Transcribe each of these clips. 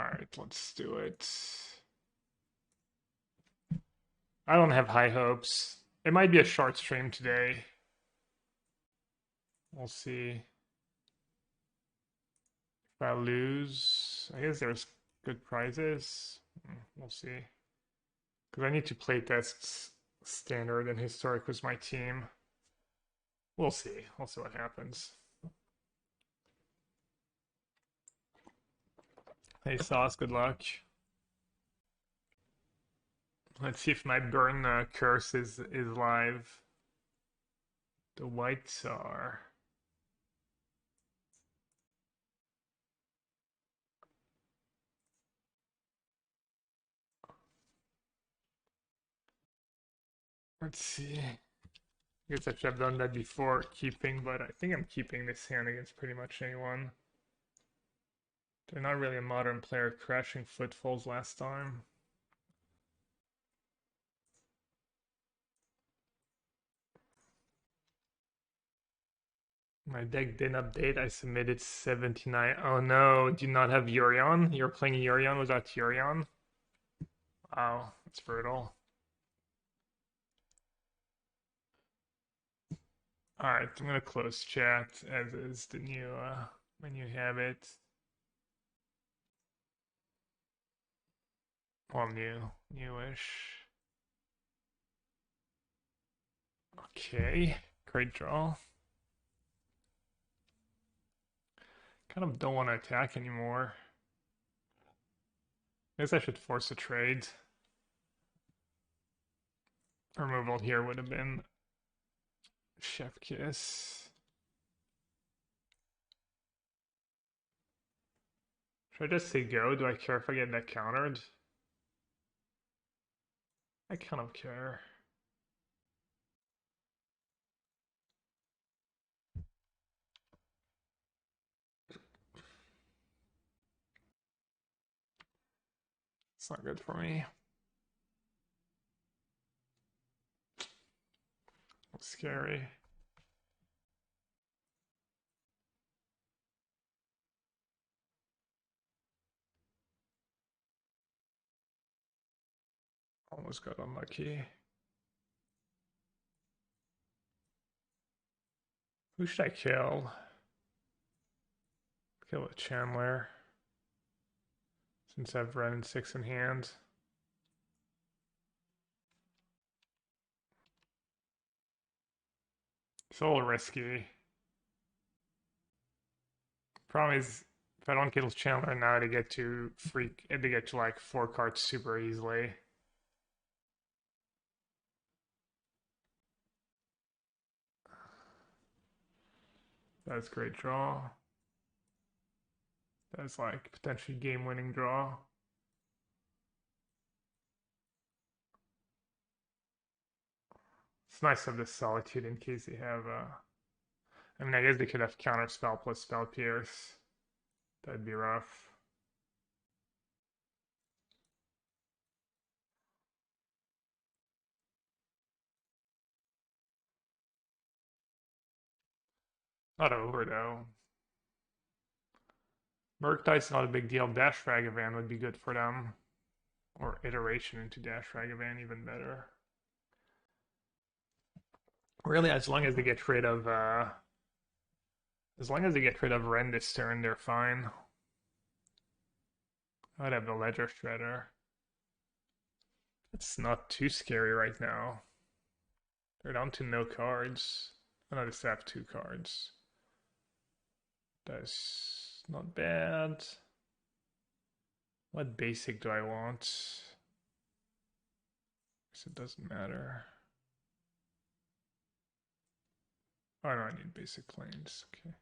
Alright, let's do it. I don't have high hopes. It might be a short stream today. We'll see. If I lose, I guess there's good prizes. We'll see. Because I need to play test standard and historic with my team. We'll see. We'll see what happens. Hey Sauce, good luck. Let's see if my burn curse is live. The whites are. Let's see. I guess I should have done that before keeping, but I think I'm keeping this hand against pretty much anyone. They're not really a modern player, crashing footfalls last time. My deck didn't update. I submitted 79. Oh no, do you not have Yorion? You're playing Yorion without Yorion? Wow, that's brutal. Alright, I'm gonna close chat as is the new my new habit. Well, newish. Okay, great draw. Kind of don't want to attack anymore. I guess I should force a trade. Removal here would have been chef kiss. Should I just say go? Do I care if I get that countered? I kind of care. It's not good for me. It's scary. Almost got unlucky. Who should I kill? Kill a Chandler. Since I've run 6 in hand. It's a little risky. Problem is, if I don't kill Chandler now, they get to like 4 cards super easily. That's a great draw. That's like potentially game-winning draw. It's nice to have this solitude in case they have I mean, I guess they could have counter spell plus spell pierce. That'd be rough. Not over though. Murktite's not a big deal. Dash Ragavan would be good for them. Or iteration into Dash Ragavan, even better. Really, as long as they get rid of Ren this turn, they're fine. I'd have the Ledger Shredder. It's not too scary right now. They're down to no cards. I know they still have 2 cards. That's not bad. What basic do I want? Guess it doesn't matter. Oh no, I need basic planes. Okay.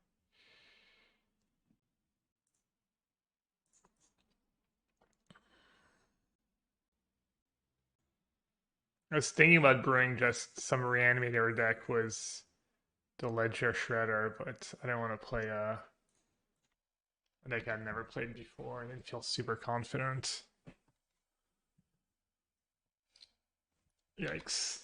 I was thinking about brewing just some reanimator deck with the Ledger Shredder, but I don't want to play a deck I've never played before and then feel super confident. Yikes.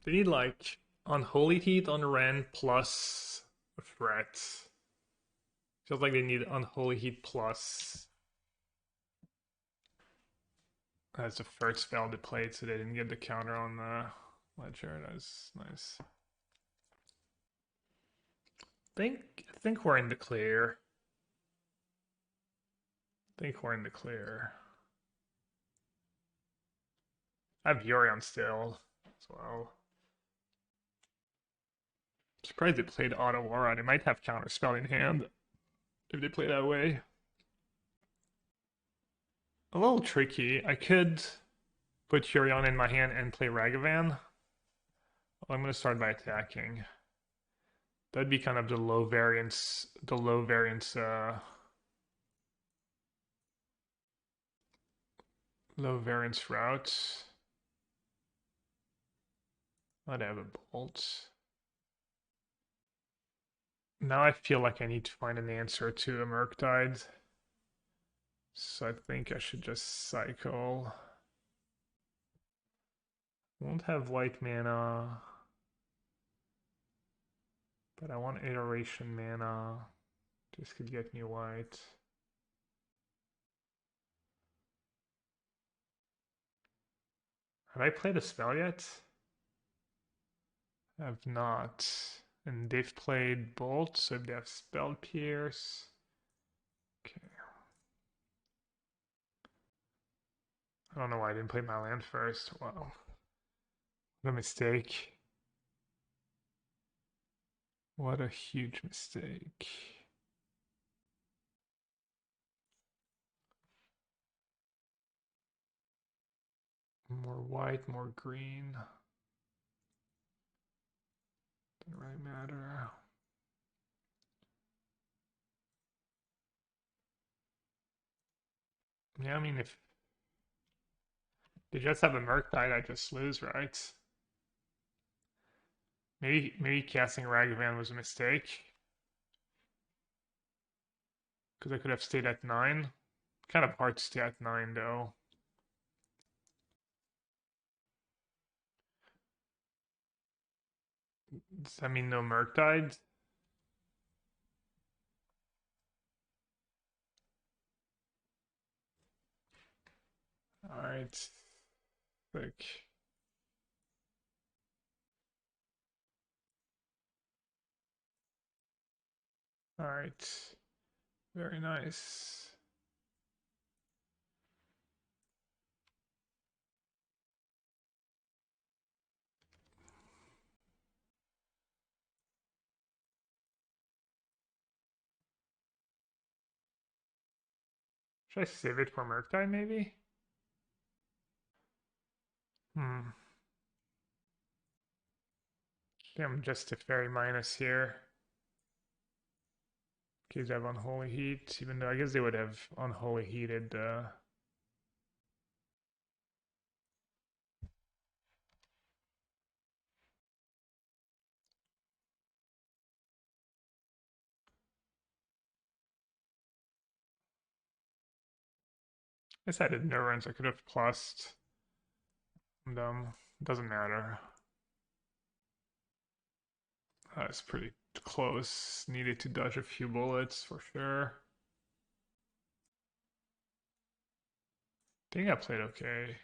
They need like Unholy Heat on Ren plus a threat. Feels like they need Unholy Heat Plus as the first spell they played, so they didn't get the counter on the ledger. That's nice. I think we're in the clear. I think we're in the clear. I have Yorion still as well. Surprised they played Auto Aura. They might have counter spell in hand if they play that way. A little tricky. I could put Yorion in my hand and play Ragavan. Well, I'm going to start by attacking. That'd be kind of the low variance route. I'd have a bolt. Now I feel like I need to find an answer to a Murktide. So I think I should just cycle. Won't have white mana. But I want iteration mana. This could get me white. Have I played a spell yet? I have not. And they've played Bolt, so they have Spell Pierce. Okay. I don't know why I didn't play my land first. Wow. What a mistake. What a huge mistake. More white, more green. Doesn't really matter. Yeah, I mean, if they just have a Murktide, I just lose, right? Maybe casting Ragavan was a mistake. Because I could have stayed at 9. Kind of hard to stay at 9, though. Does that mean no Murktide? Alright. Sick. Alright. Very nice. Should I save it for Murktide, maybe? Hmm. I'm just a fairy minus here. Kids have Unholy Heat, even though I guess they would have Unholy Heated. I guess I did Neurons. I could have plussed. I'm dumb. Doesn't matter. That's pretty close. Needed to dodge a few bullets for sure. I think I played okay.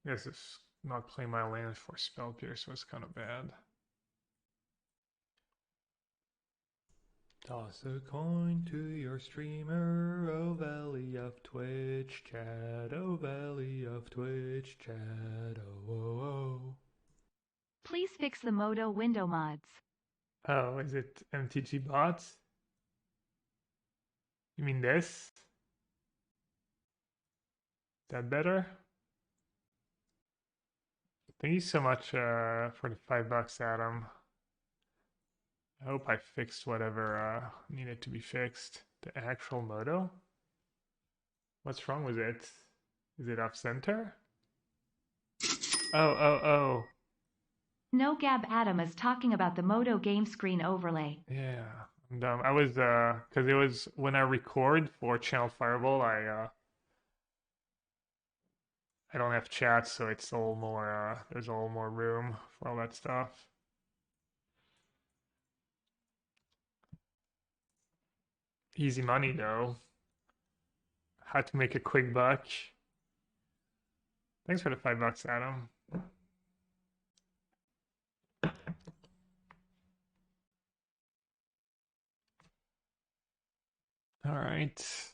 I guess it's not playing my land for Spell Pierce was kind of bad. Toss a coin to your streamer, oh valley of Twitch chat, oh valley of Twitch chat, oh oh oh. Please fix the Modo window mods. Oh, is it MTG bots? You mean this? That better? Thank you so much for the $5, Adam. I hope I fixed whatever needed to be fixed. The actual Modo? What's wrong with it? Is it off center? Oh. No Gab Adam is talking about the Modo game screen overlay. Yeah, I'm dumb. I was because it was when I record for Channel Fireball, I don't have chat, so it's a little more there's a little more room for all that stuff. Easy money though. Had to make a quick buck. Thanks for the $5, Adam. All right.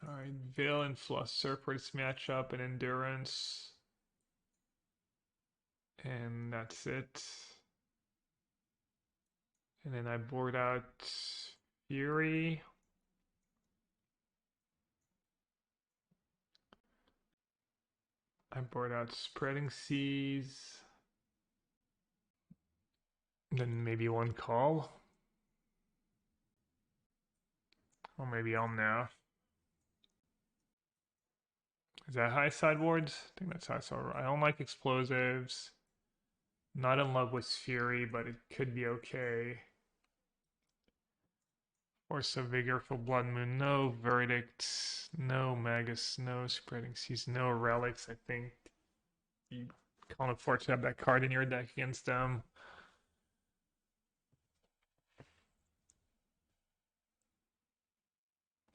All right, Veil and Fluster for this matchup and Endurance. And that's it. And then I board out Fury. I board out Spreading Seas. Then maybe one call. Or maybe Omnath. Is that high sideboards? I think that's high sideboard. I don't like explosives. Not in love with Fury, but it could be okay. Force of Vigor for Blood Moon. No Verdict. No Magus. No Spreading Seas. No Relics. I think you can't afford to have that card in your deck against them.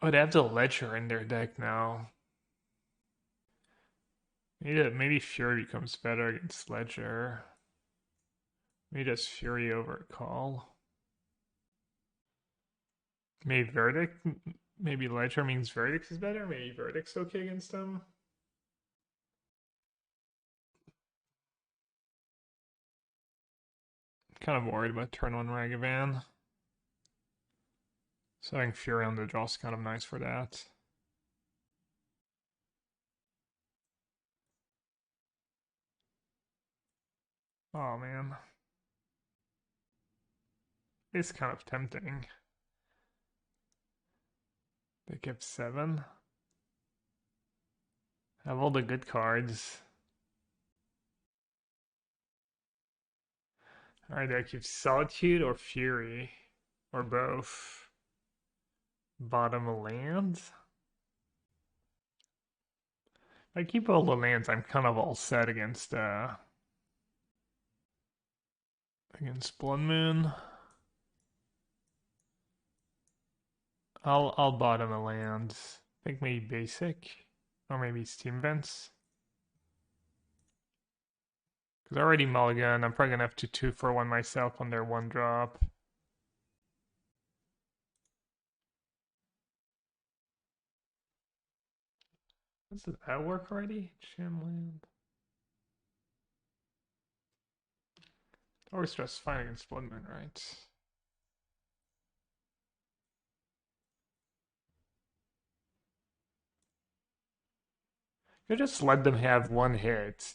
Oh, they have the Ledger in their deck now. Maybe Fury becomes better against Ledger. Maybe just Fury over Call. Maybe Verdict. Maybe Ledger means Verdict is better. Maybe Verdict's okay against them. Kind of worried about turn one Ragavan. So having Fury on the draw is kind of nice for that. Oh man. It's kind of tempting. They give 7. Have all the good cards. Alright, do I keep Solitude or Fury? Or both? Bottom of lands? If I keep all the lands, I'm kind of all set against Blood Moon. I'll bottom a land. I think maybe basic. Or maybe Steam Vents. Because I already mulligan. I'm probably gonna have to 2-for-1 myself on their 1-drop. Does that work already? Shamland. Always just fine against Blood Moon, right? You just let them have one hit.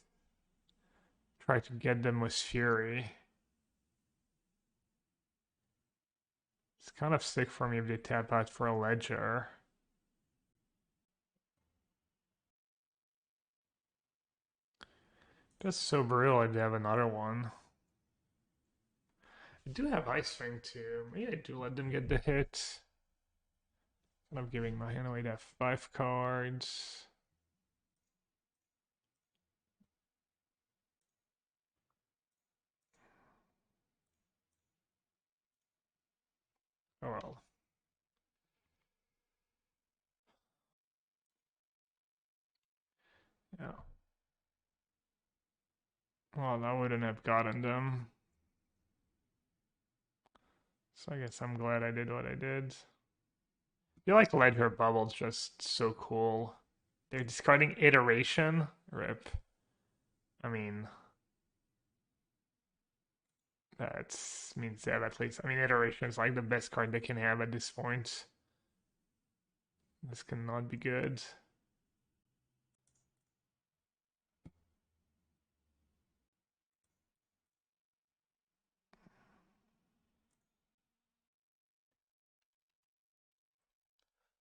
Try to get them with Fury. It's kind of sick for me if they tap out for a Ledger. Just so brutal if they have another one. I do have Ice Fang too. Maybe I do let them get the hit. Kind of giving my hand away to have 5 cards. Oh well. Yeah. Well, that wouldn't have gotten them. So I guess I'm glad I did what I did. I feel like Ledger Bubble's just so cool. They're discarding Iteration. Rip. I mean, that means that at least. I mean, Iteration is like the best card they can have at this point. This cannot be good.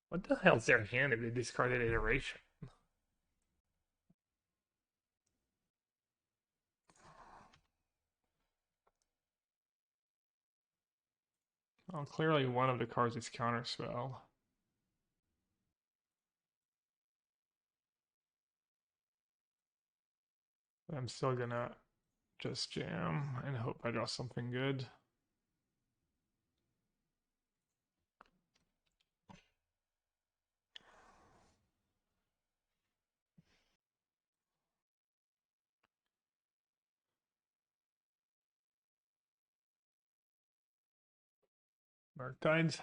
What the hell's their hand if they discarded Iteration? Well, clearly one of the cards is Counterspell. But I'm still gonna just jam and hope I draw something good. Murktides.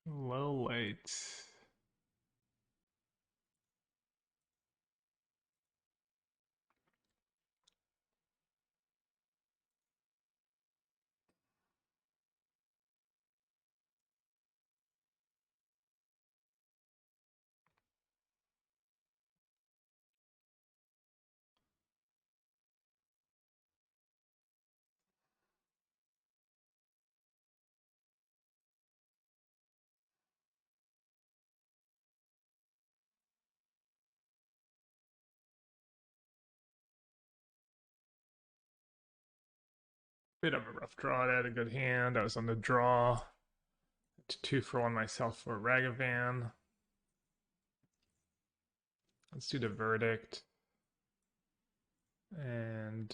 Low light. Bit of a rough draw. I had a good hand. I was on the draw. 2 for 1 myself for Ragavan. Let's do the verdict. And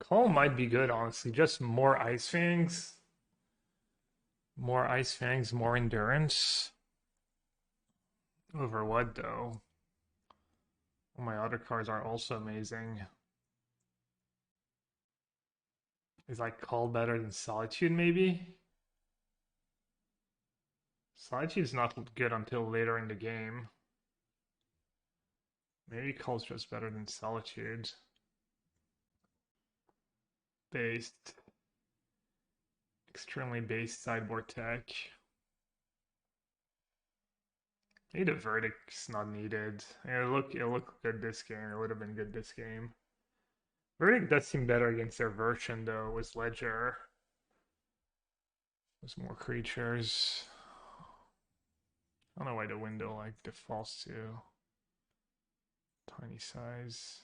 call might be good, honestly. Just more Ice Fangs. More Ice Fangs, more endurance. Over what, though? All my other cards are also amazing. Is like call better than Solitude, maybe? Solitude's not good until later in the game. Maybe call's just better than Solitude. Based. Extremely based sideboard tech. Maybe the verdict's not needed. It'll look good this game. It would have been good this game. Verdict does seem better against their version though, with Ledger. There's more creatures. I don't know why the window like defaults to tiny size.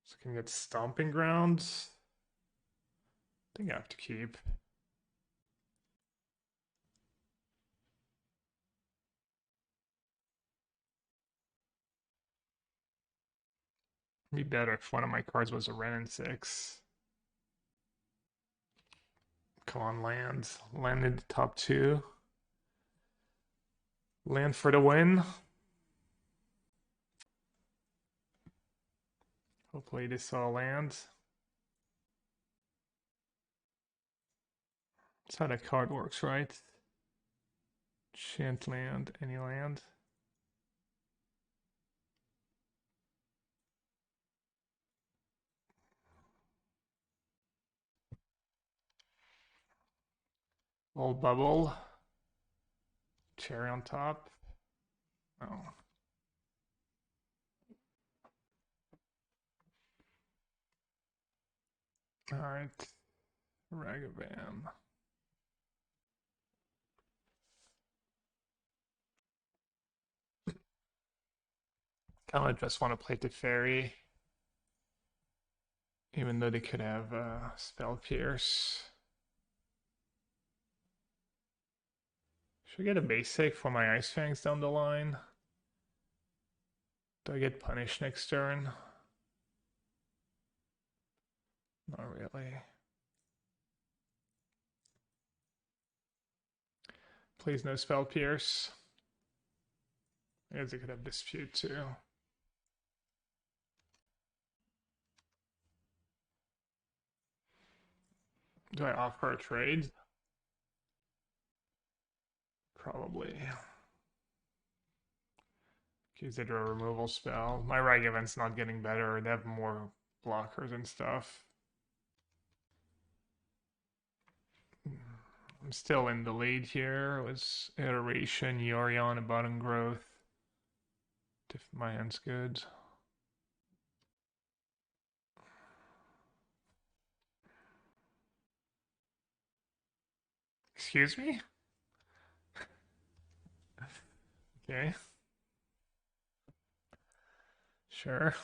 So can get Stomping Grounds. I think I have to keep. It'd be better if one of my cards was a Ren and 6. Come on, land. Landed the top 2. Land for the win. Hopefully this all lands. That's how that card works, right? Shan't land, any land. Old bubble. Cherry on top. Oh. Alright. Ragavan. Kind of just want to play Teferi. Even though they could have Spell Pierce. Should I get a basic for my Ice Fangs down the line? Do I get punished next turn? Not really. Please no Spell Pierce. I guess I could have Dispute too. Do I offer a trade? Probably. Use it a removal spell. My Ragavan's not getting better. They have more blockers and stuff. I'm still in the lead here. It was Iteration, Yorion, and Bottom Growth. If my hand's good. Excuse me? Okay. Sure.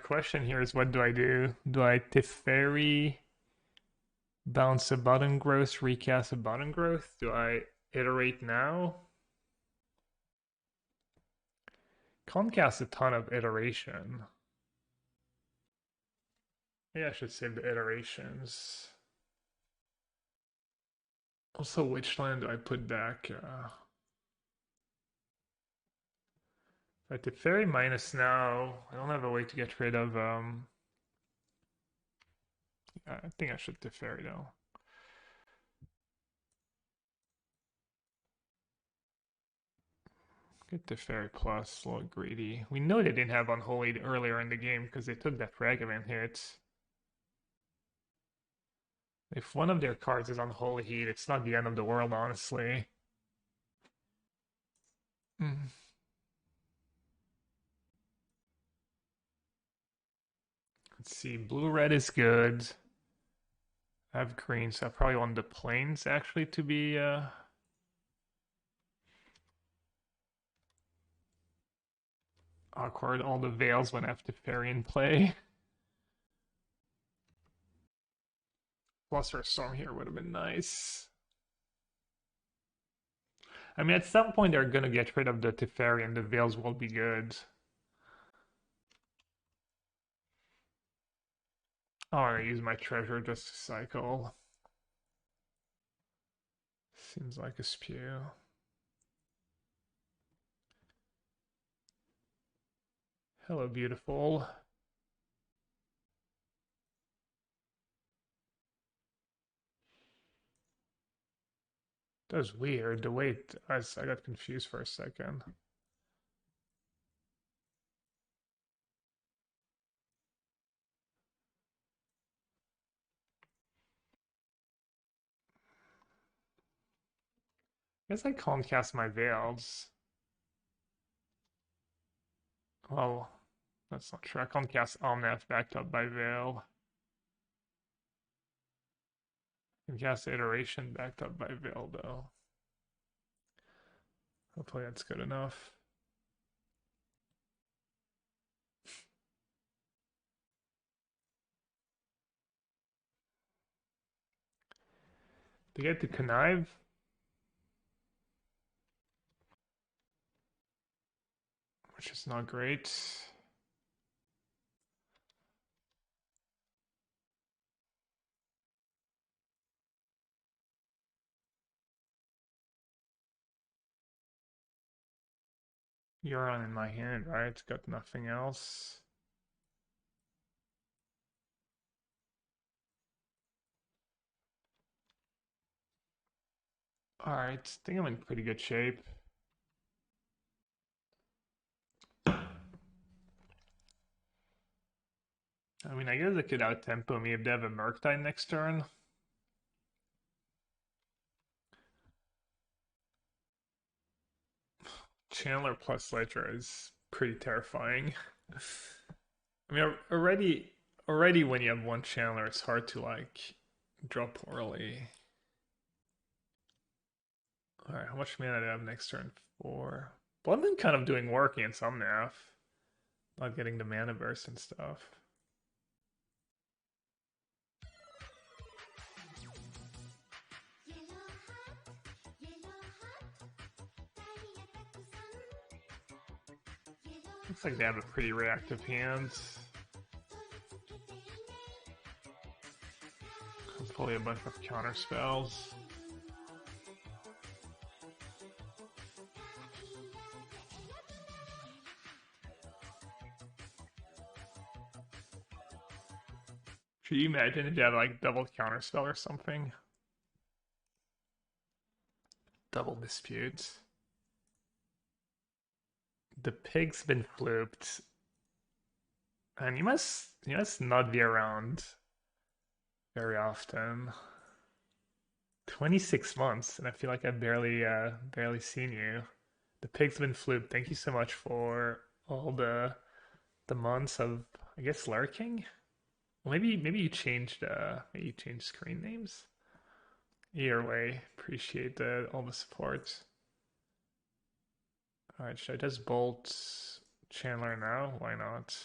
Question here is what do I do? Do I Teferi bounce a button growth, recast a button growth? Do I iterate now? Can't cast a ton of iteration. Maybe I should save the iterations. Also, which land do I put back? If I Teferi minus now, I don't have a way to get rid of I think I should Teferi though. Get Teferi plus, a little greedy. We know they didn't have Unholy earlier in the game because they took that Fragment hit. If one of their cards is Unholy Heat, it's not the end of the world, honestly. Mm. Let's see, blue-red is good. I have green, so I probably want the plains actually to be awkward. All the veils when I have Teferi in play. Philosopher's Storm here would have been nice. I mean, at some point they're gonna get rid of the Teferi and the veils will be good. Oh, I'm gonna use my treasure just to cycle. Seems like a spew. Hello, beautiful. That was weird. The wait, I got confused for a second. I guess I can't cast my veils. Well, that's not true. I can't cast Omnath backed up by Veil. I can cast Iteration backed up by Veil, though. Hopefully that's good enough. To get to Connive, which is not great. Yorion in my hand, right? It's got nothing else. Alright, I think I'm in pretty good shape. I mean, I guess I could out-tempo me if they have a Murktide next turn. Chandler plus Ledger is pretty terrifying. I mean, already when you have one Chandler, it's hard to like draw poorly. All right, how much mana do I have next turn? 4. Well, I've been kind of doing work against Omnath, not getting the mana burst and stuff. Looks like they have a pretty reactive hand. Hopefully a bunch of counter spells. Could you imagine if you had like double counter spell or something? Double disputes. The pig's been flooped. And you must not be around very often. 26 months, and I feel like I've barely seen you. The pig's been flooped. Thank you so much for all the months of I guess lurking. Well, maybe you changed screen names. Either way, appreciate all the support. All right, should I just bolt Chandler now? Why not?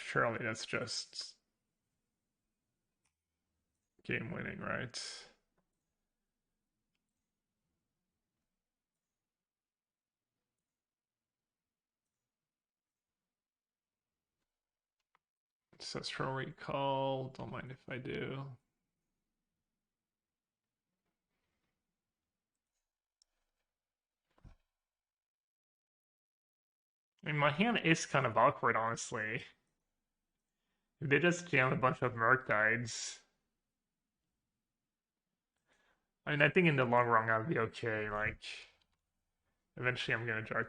surely that's just game winning, right? Ancestral Recall, don't mind if I do. I mean, my hand is kind of awkward, honestly. If they just jam a bunch of Murktides, I mean, I think in the long run I'll be okay. Like, eventually I'm gonna draw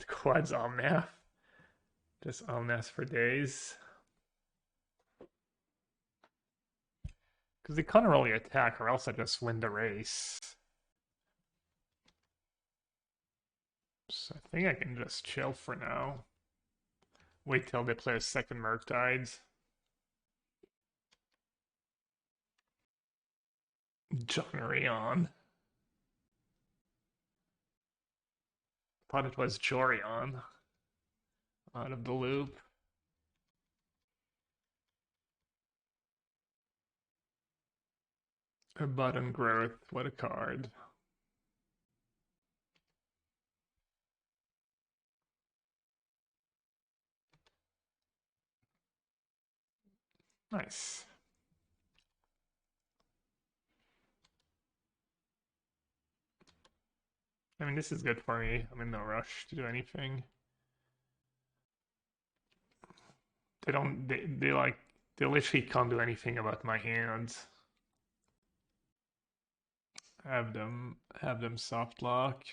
quads Omnath. Just Omnath for days. Because they can't really attack, or else I just win the race. So I think I can just chill for now. Wait till they play a second Murktides. Yorion. Thought it was Yorion. Out of the loop. A button growth. What a card. Nice. I mean, this is good for me. I'm in no rush to do anything. They don't. They like. They literally can't do anything about my hands. Have them soft lock.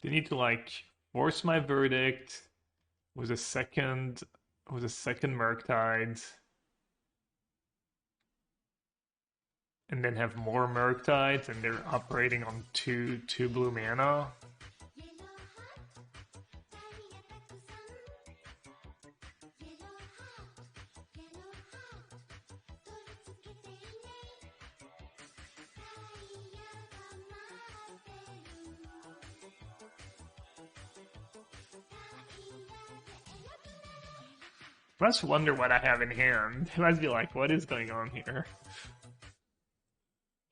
They need to like force my verdict with a second Murktide, and then have more Murktides, and they're operating on two blue mana. I must wonder what I have in hand. I must be like, what is going on here?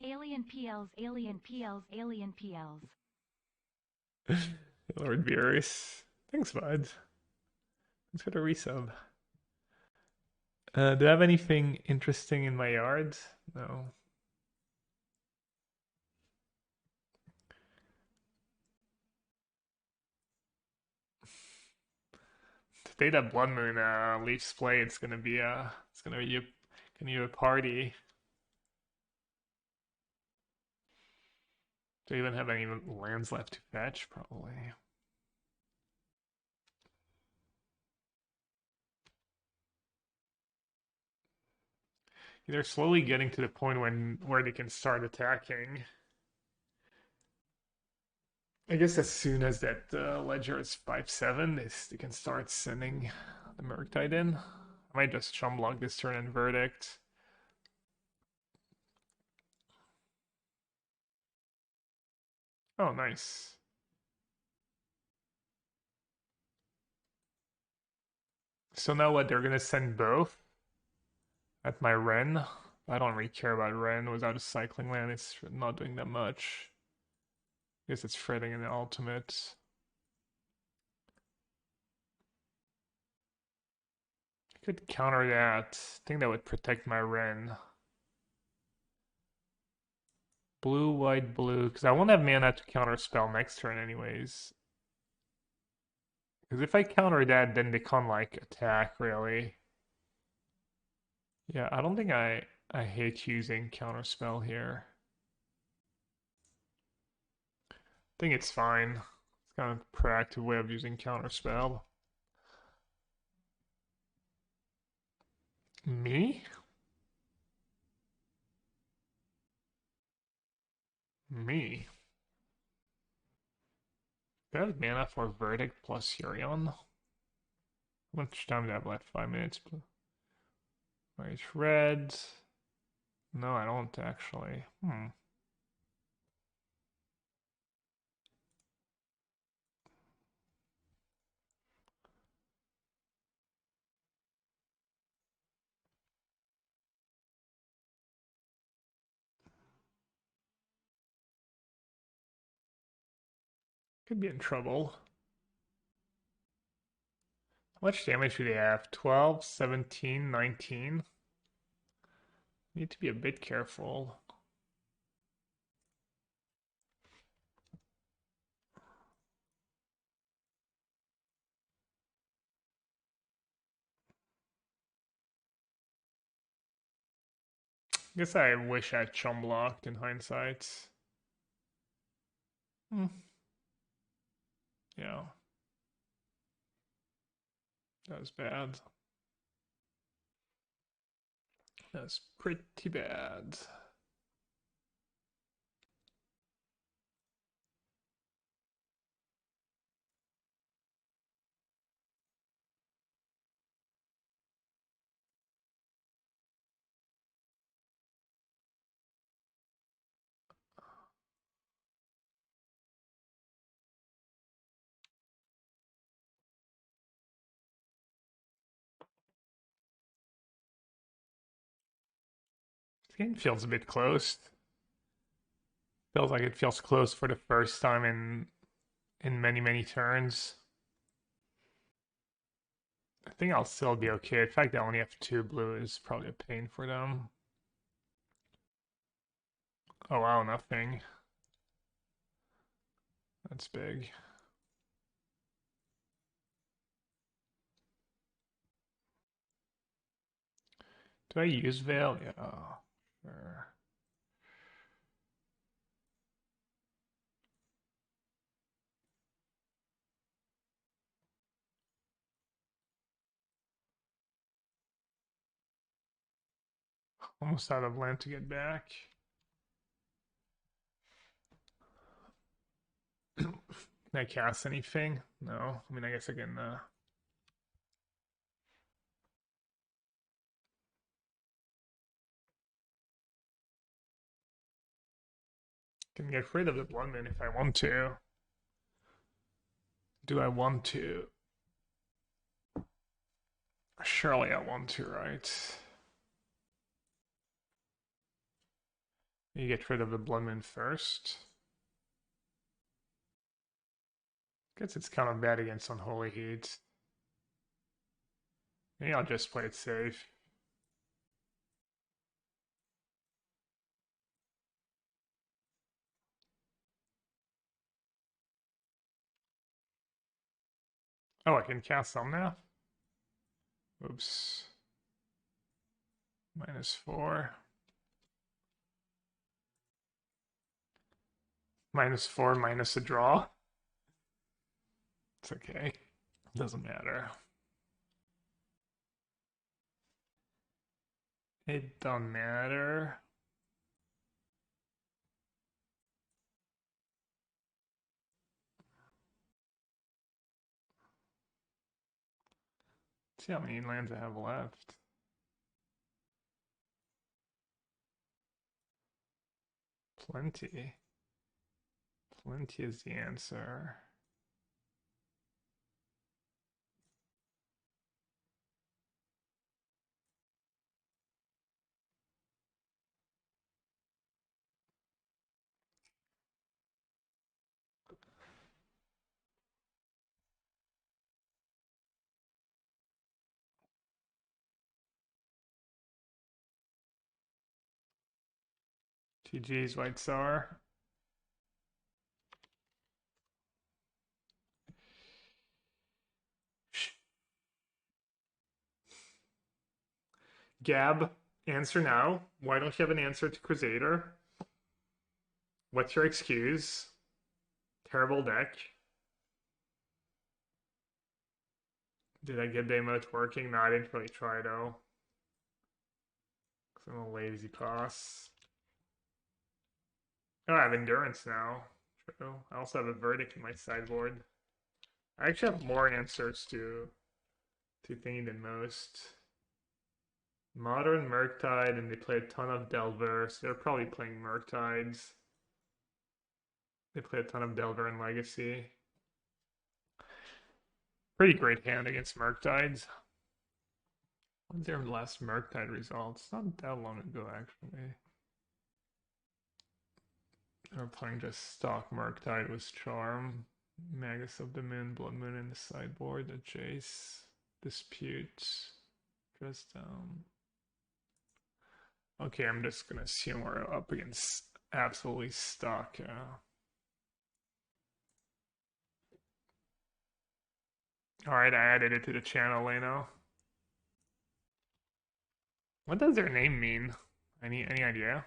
Alien PLs, alien PLs, alien PLs. Lord Beerus. Thanks, bud. Thanks for the resub. Do I have anything interesting in my yard? No. Today that Blood Moon Leafs play, it's gonna be a party. Do I even have any lands left to fetch? Probably. They're slowly getting to the point where they can start attacking. I guess as soon as that ledger is 5/7, they can start sending the Murktide in. I might just chum block this turn and verdict. Oh, nice. So now what? They're gonna send both at my Ren. I don't really care about Ren without a cycling land. It's not doing that much. I guess it's fretting in the ultimate. I could counter that. I think that would protect my Ren. Blue, white, blue. Because I won't have mana to counter spell next turn anyways. Because if I counter that, then they can't like attack really. Yeah, I don't think I hate using counter spell here. I think it's fine. It's kind of a proactive way of using counter spell. Me? Me? Do I have mana for Verdict plus Yorion? How much time do I have left? 5 minutes. White, red. No, I don't actually. Could be in trouble. How much damage do they have? 12, 17, 19. Need to be a bit careful. Guess I wish I had chum blocked in hindsight. Hmm. Yeah, that was bad. That's pretty bad. This game feels a bit close. Feels like it feels close for the first time in many, many turns. I think I'll still be okay. In fact, I only have 2 blue is probably a pain for them. Oh wow, nothing. That's big. Do I use Veil? Yeah, sure. Almost out of land to get back. Can I cast anything? No. I mean, I guess I can get rid of the Blood Moon if I want to. Do I want to? Surely I want to, right? You get rid of the Blood Moon first. Guess it's kind of bad against Unholy Heat. Maybe I'll just play it safe. Oh, I can cast Omnath? Oops. -4. -4 minus a draw. It's okay. Doesn't matter. It don't matter. Let's see how many lands I have left. Plenty. Plenty is the answer. GG's, White Star. Gab, answer now. Why don't you have an answer to Crusader? What's your excuse? Terrible deck. Did I get the emote working? No, I didn't really try though. Because I'm a lazy pass. Oh, I have endurance now. True. I also have a verdict in my sideboard. I actually have more answers to thingy than most. Modern Murktide, and they play a ton of Delver, so they're probably playing Murktides. They play a ton of Delver and Legacy. Pretty great hand against Murktides. When's their last Murktide results? Not that long ago, actually. They were playing just stock Murktide with Charm. Magus of the Moon, Blood Moon in the sideboard, a Jace, Dispute, Dress Down. Okay, I'm just gonna assume we're up against absolutely stuck. Alright, I added it to the channel, Leno. What does their name mean? Any idea?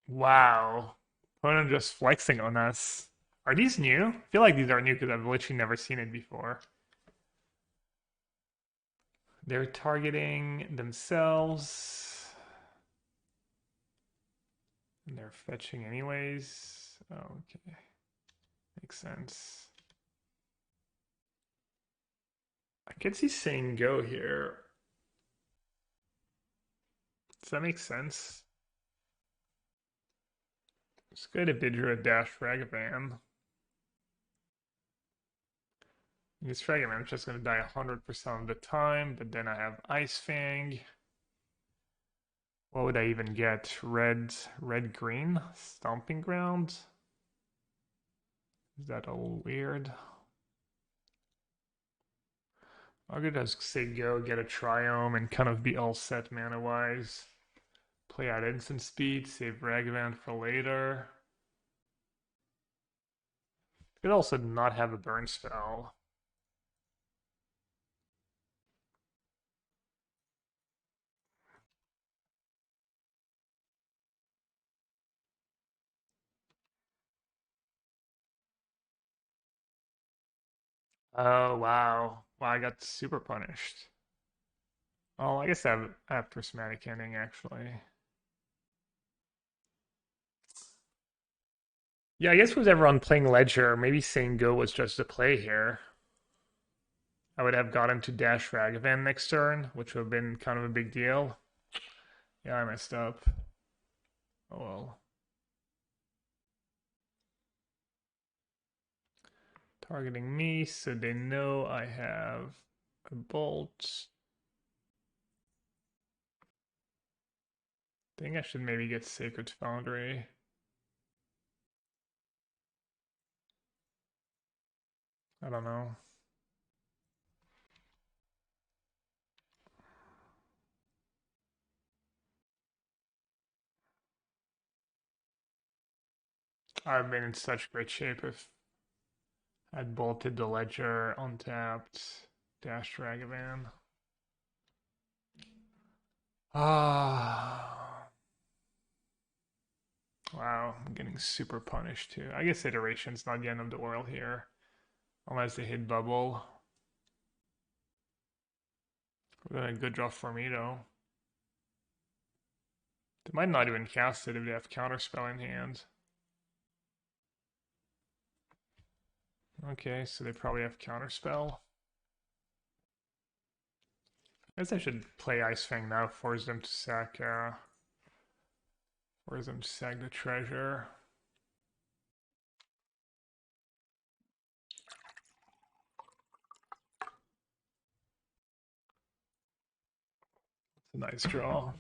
Wow. Opponent just flexing on us. Are these new? I feel like these are new because I've literally never seen it before. They're targeting themselves. And they're fetching anyways. Oh, okay. Makes sense. I could see saying go here. Does that make sense? It's good if they drew a dash Ragavan. This Ragavan's just going to die 100% of the time, but then I have Ice Fang. What would I even get? Red, green? Stomping Ground? Is that all weird? I could just say go, get a Triome, and kind of be all set mana-wise. Play out instant speed, save Ragavan for later. Could also not have a burn spell. Oh, wow. Wow, I got super punished. Oh, I guess I have prismatic ending, actually. Yeah, I guess with everyone playing Ledger, maybe saying go was just a play here. I would have gotten to dash Ragavan next turn, which would have been kind of a big deal. Yeah, I messed up. Oh well. Targeting me, so they know I have a bolt. I think I should maybe get Sacred Foundry. I don't know. I've been in such great shape if I'd bolted the Ledger, untapped, dashed Ragavan. Ah. Wow, I'm getting super punished too. I guess iteration's not the end of the world here. Unless they hit bubble. A good draw for me though. They might not even cast it if they have counterspell in hand. Okay, so they probably have counterspell. I guess I should play Ice Fang now, force them to sack the treasure. It's a nice draw.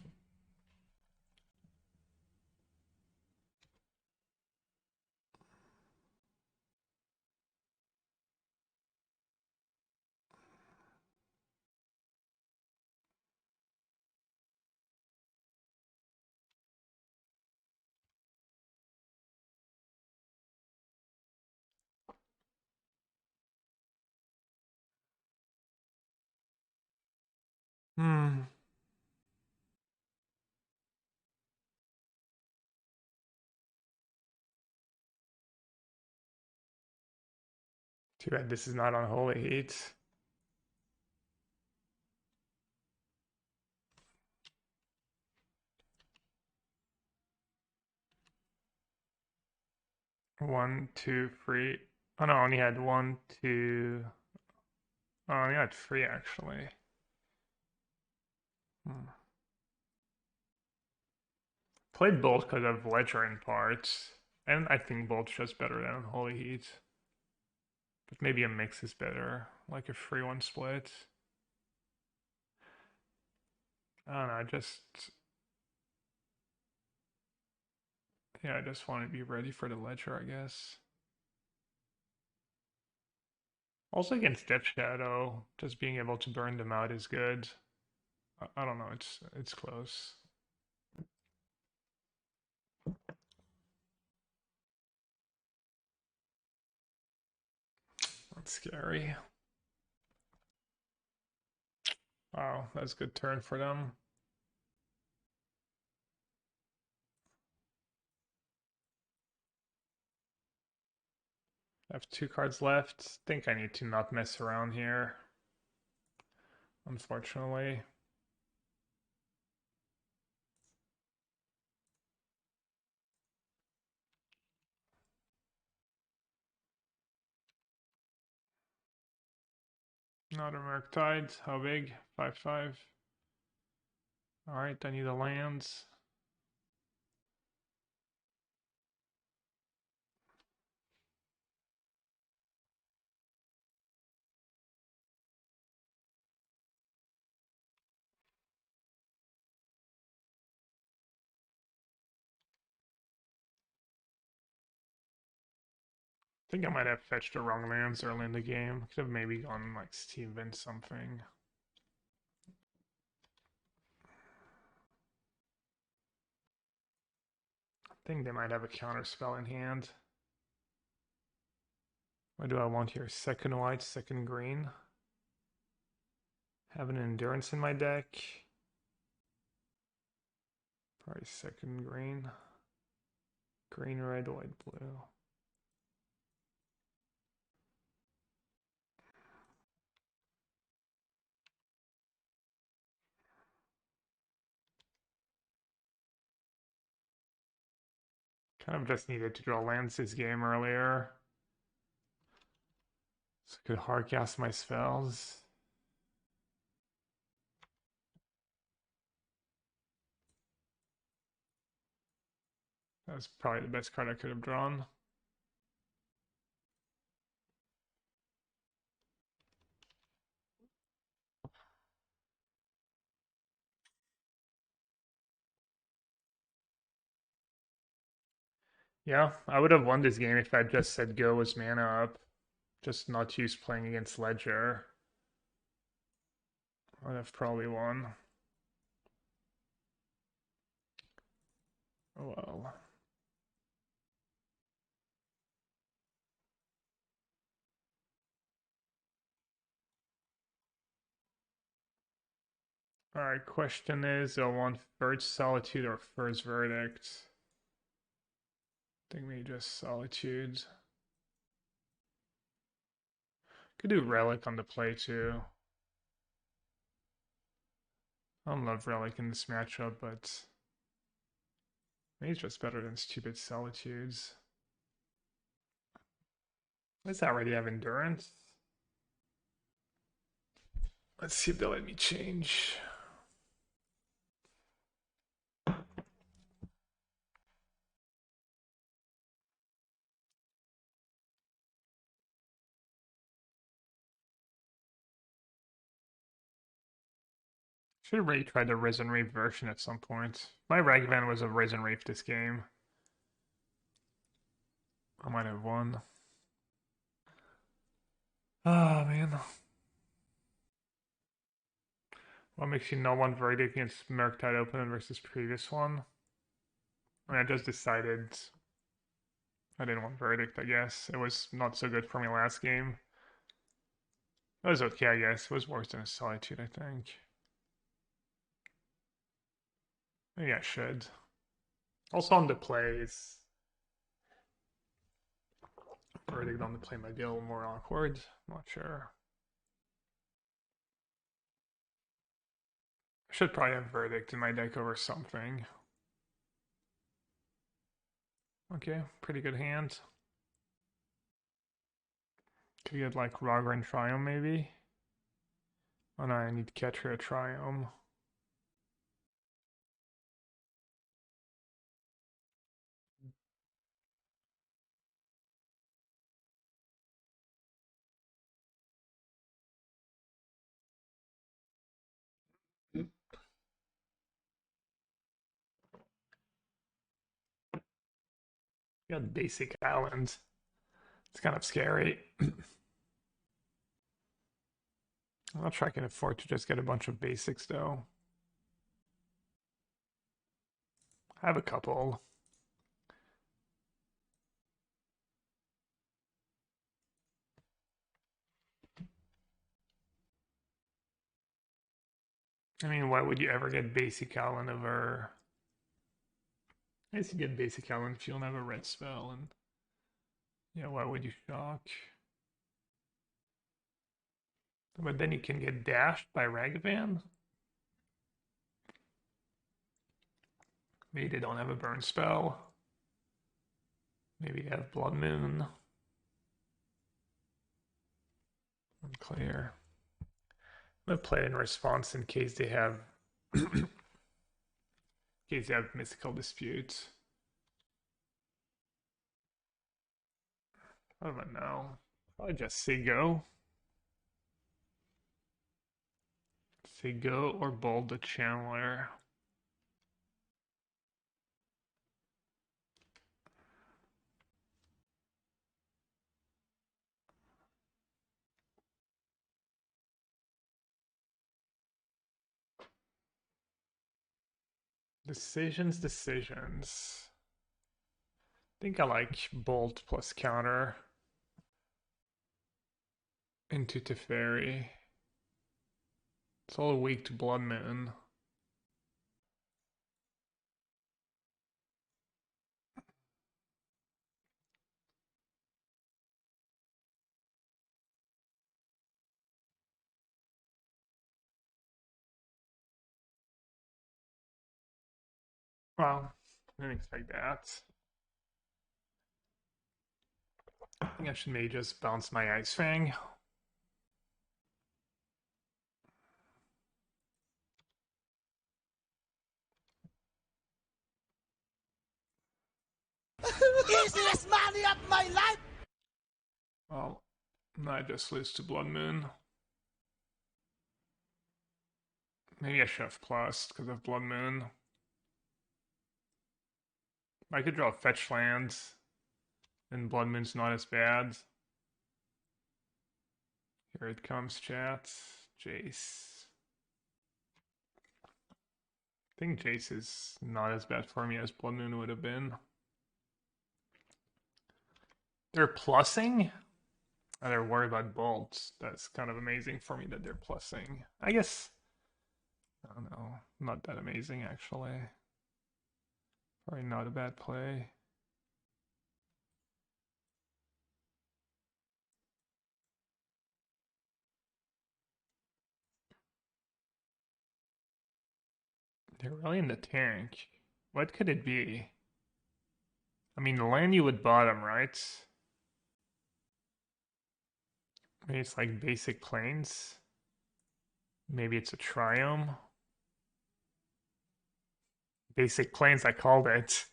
Hmm. Too bad this is not on Holy Heat. One, two, three. Oh no, I only had one, two. Oh, I only had three actually. Hmm. Played Bolt because of Ledger in parts, and I think Bolt's just better than Holy Heat. But maybe a mix is better, like a 3-1 split. I don't know, I just want to be ready for the ledger, I guess. Also against Death Shadow, just being able to burn them out is good. I don't know, it's close. That's scary. Wow, that's a good turn for them. I have 2 cards left. Think I need to not mess around here. Unfortunately. Not a Murktide. How big? 5/5. Alright, I need a land. I think I might have fetched the wrong lands early in the game. Could have maybe gone like Steven something. I think they might have a counter spell in hand. What do I want here? Second white, second green. Have an endurance in my deck. Probably second green. Green, red, white, blue. Kind of just needed to draw lands this game earlier. So I could hardcast my spells. That was probably the best card I could have drawn. Yeah, I would have won this game if I just said go was mana up. Just not used playing against Ledger. I would have probably won. Oh well. Alright, question is, do I want First Solitude or First Verdict? I think maybe just Solitude. Could do Relic on the play too. I don't love Relic in this matchup, but maybe it's just better than Stupid Solitudes. Does that already have Endurance? Let's see if they'll let me change. Should have really tried the Risen Reef version at some point. My Ragavan was a Risen Reef this game. I might have won. Oh man. What makes you not want Verdict against Murktide Open versus previous one? I mean, I just decided I didn't want Verdict, I guess. It was not so good for me last game. It was okay, I guess. It was worse than a Solitude, I think. Maybe I should. Also on the plays. Verdict on the play might be a little more awkward. I'm not sure. I should probably have Verdict in my deck over something. Okay, pretty good hand. Could get like Ragra and Triumph maybe. Oh no, I need to catch her a Triumph. got basic island. It's kind of scary. I'm not sure I can afford to just get a bunch of basics though. I have a couple. I mean, why would you ever get basic island over? I guess you get basic island if you don't have a red spell, and yeah, why would you shock? But then you can get dashed by Ragavan. Maybe they don't have a burn spell. Maybe they have Blood Moon. Unclear. I'm gonna play in response in case they have in case they have mystical disputes. What do I know? Probably just say go. Say go or bold the channeler. Decisions. I think I like bolt plus counter into Teferi. It's all weak to Blood Moon. Well, I didn't expect that. I think I should maybe just bounce my Ice Fang. Easiest money of my life! Well, I just lose to Blood Moon. Maybe I should have plus because of Blood Moon. I could draw fetch lands, and Blood Moon's not as bad. Here it comes, chat. Jace. I think Jace is not as bad for me as Blood Moon would have been. They're plussing? Oh, they're worried about bolts. That's kind of amazing for me that they're plussing. I guess, I don't know, not that amazing actually. Probably not a bad play. They're really in the tank. What could it be? I mean, the land you would bottom, right? Maybe it's like basic plains. Maybe it's a triome. Basic plains, I called it.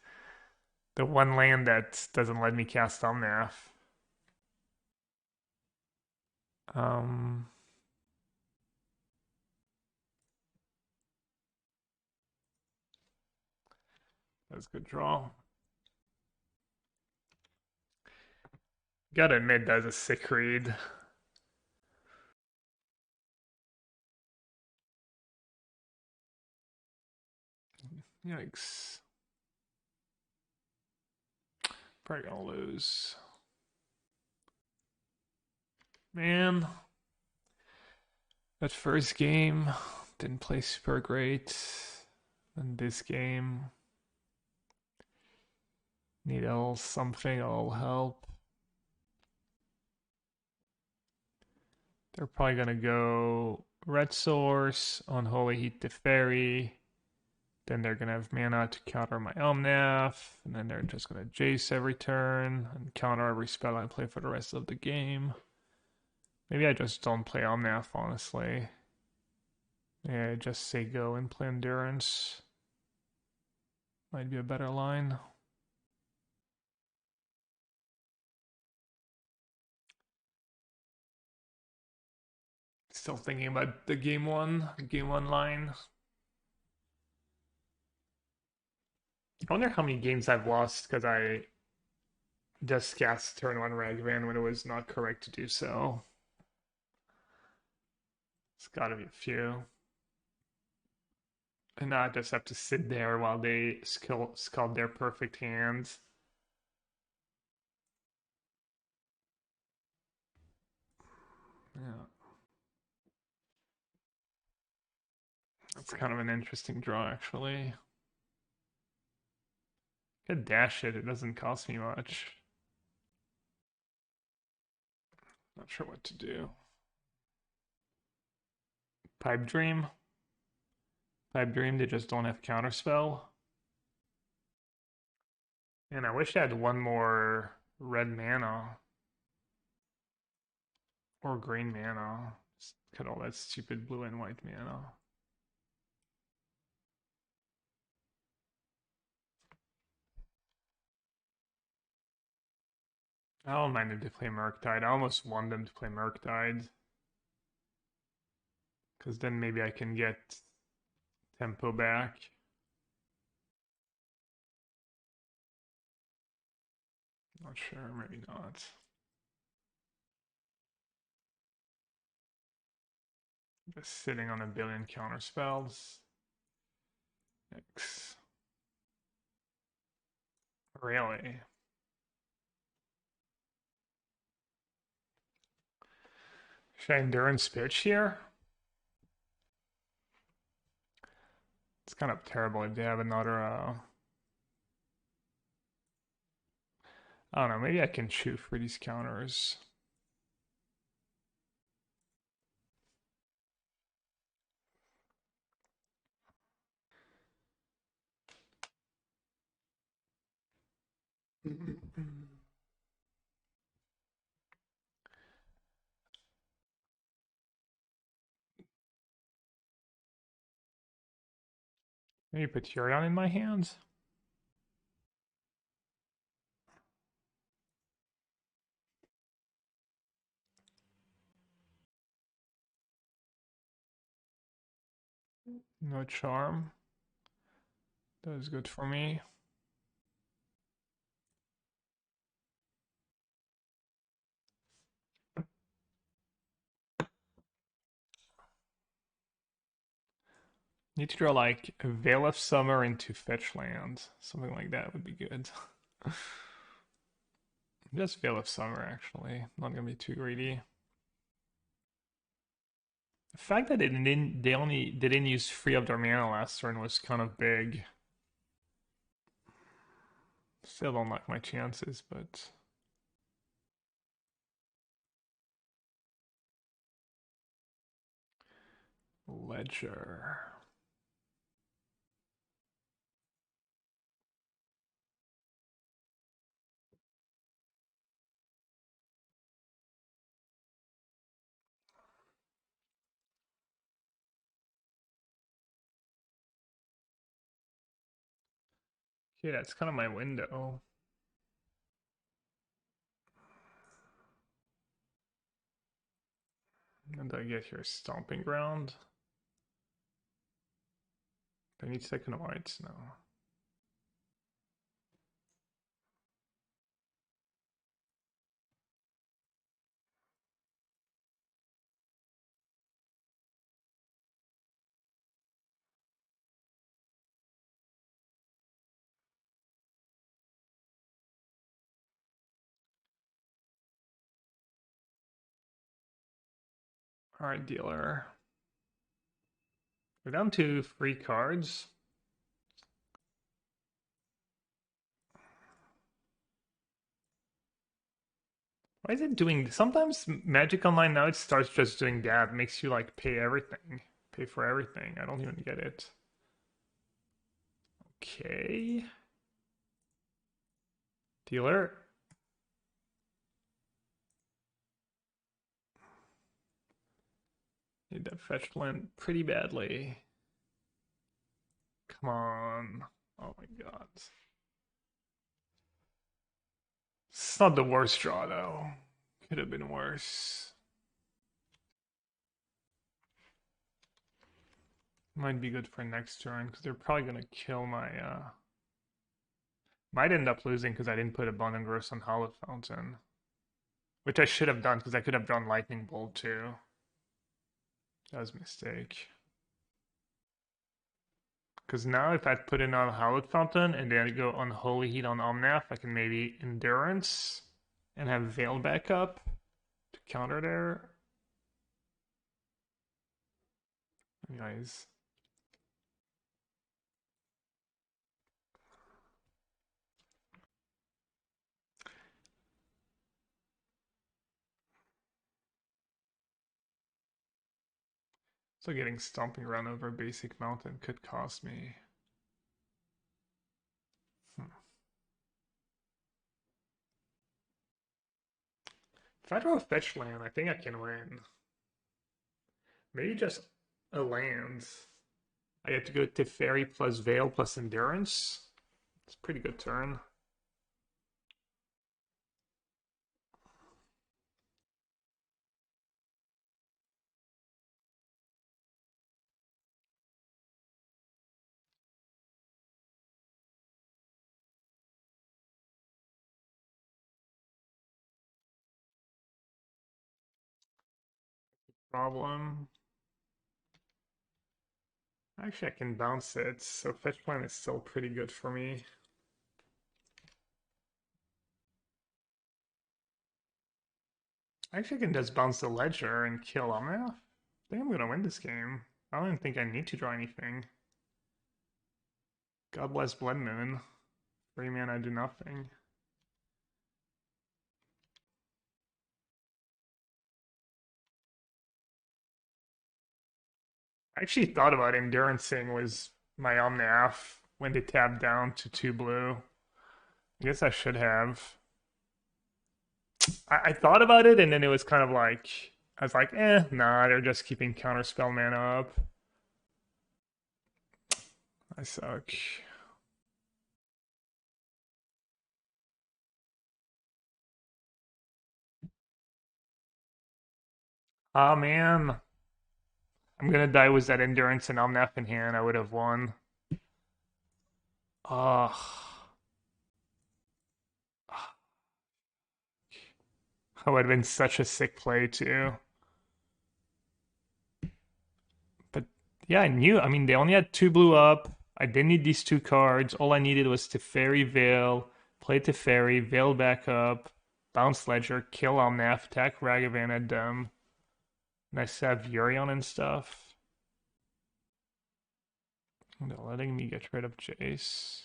The one land that doesn't let me cast Omnath. Um, that's a good draw. Gotta admit, that's a sick read. Yikes. Probably gonna lose. Man. That first game didn't play super great. And this game need a little something, a little help. They're probably gonna go Red Source, Unholy Heat the Fairy. Then they're gonna have mana to counter my Omnath, and then they're just gonna Jace every turn and counter every spell I play for the rest of the game. Maybe I just don't play Omnath, honestly. Yeah, just say go and play Endurance. Might be a better line. Still thinking about the game one line. I wonder how many games I've lost because I just cast turn 1 Ragavan when it was not correct to do so. It's gotta be a few. And now I just have to sit there while they sculpt their perfect hands. Yeah. That's kind of an interesting draw, actually. Could dash it, it doesn't cost me much. Not sure what to do. Pipe Dream. Pipe Dream, they just don't have Counterspell. And I wish I had one more red mana. Or green mana. Just cut all that stupid blue and white mana. I don't mind them to play Murktide. I almost want them to play Murktide. Because then maybe I can get tempo back. Not sure, maybe not. Just sitting on a billion counter spells. X. Really? Should I endurance pitch here? It's kind of terrible if they have another I don't know, maybe I can shoot for these counters. Maybe put Yorion in my hands. No charm. That is good for me. Need to draw like a Veil of Summer into fetch land. Something like that would be good. Just Veil of Summer, actually. Not gonna be too greedy. The fact that they didn't use 3 of their mana last turn was kind of big. Still don't like my chances, but Ledger. Okay, that's kind of my window. And I get here Stomping Ground. Do I need second whites? No. Alright, dealer. We're down to 3 cards. Why is it doing? Sometimes Magic Online now it starts just doing that. It makes you like pay everything. Pay for everything. I don't even get it. Okay. Dealer. Need that fetch land pretty badly. Come on. Oh my god. It's not the worst draw though. Could have been worse. Might be good for next turn because they're probably gonna kill my Might end up losing because I didn't put Abundant Growth on Hallowed Fountain. Which I should have done because I could have drawn Lightning Bolt too. That was a mistake. Because now if I put in on Hallowed Fountain and then go Unholy Heat on Omnath, I can maybe Endurance and have Veil back up to counter there. Guys. So getting Stomping Ground over basic mountain could cost me. If I draw a fetch land, I think I can win. Maybe just a land. I get to go Teferi plus Veil plus Endurance. It's a pretty good turn. Problem. Actually, I can bounce it, so fetch plan is still pretty good for me. Actually, I can just bounce the Ledger and kill Omnath. I think I'm gonna win this game. I don't even think I need to draw anything. God bless Blood Moon. 3 mana, do nothing. I actually thought about Endurancing was my Omnath when they tapped down to 2 blue. I guess I should have. I thought about it, and then it was kind of like, I was like, nah, they're just keeping Counterspell mana up. I suck. Ah, man. I'm gonna die with that Endurance and Omnath in hand. I would have won. Ugh. That would have been such a sick play, too. But yeah, I knew. I mean, they only had 2 blue up. I didn't need these 2 cards. All I needed was Teferi Veil, play Teferi, Veil back up, bounce Ledger, kill Omnath, attack Ragavan at them. Nice to have Yorion and stuff. And they're letting me get rid of Jace.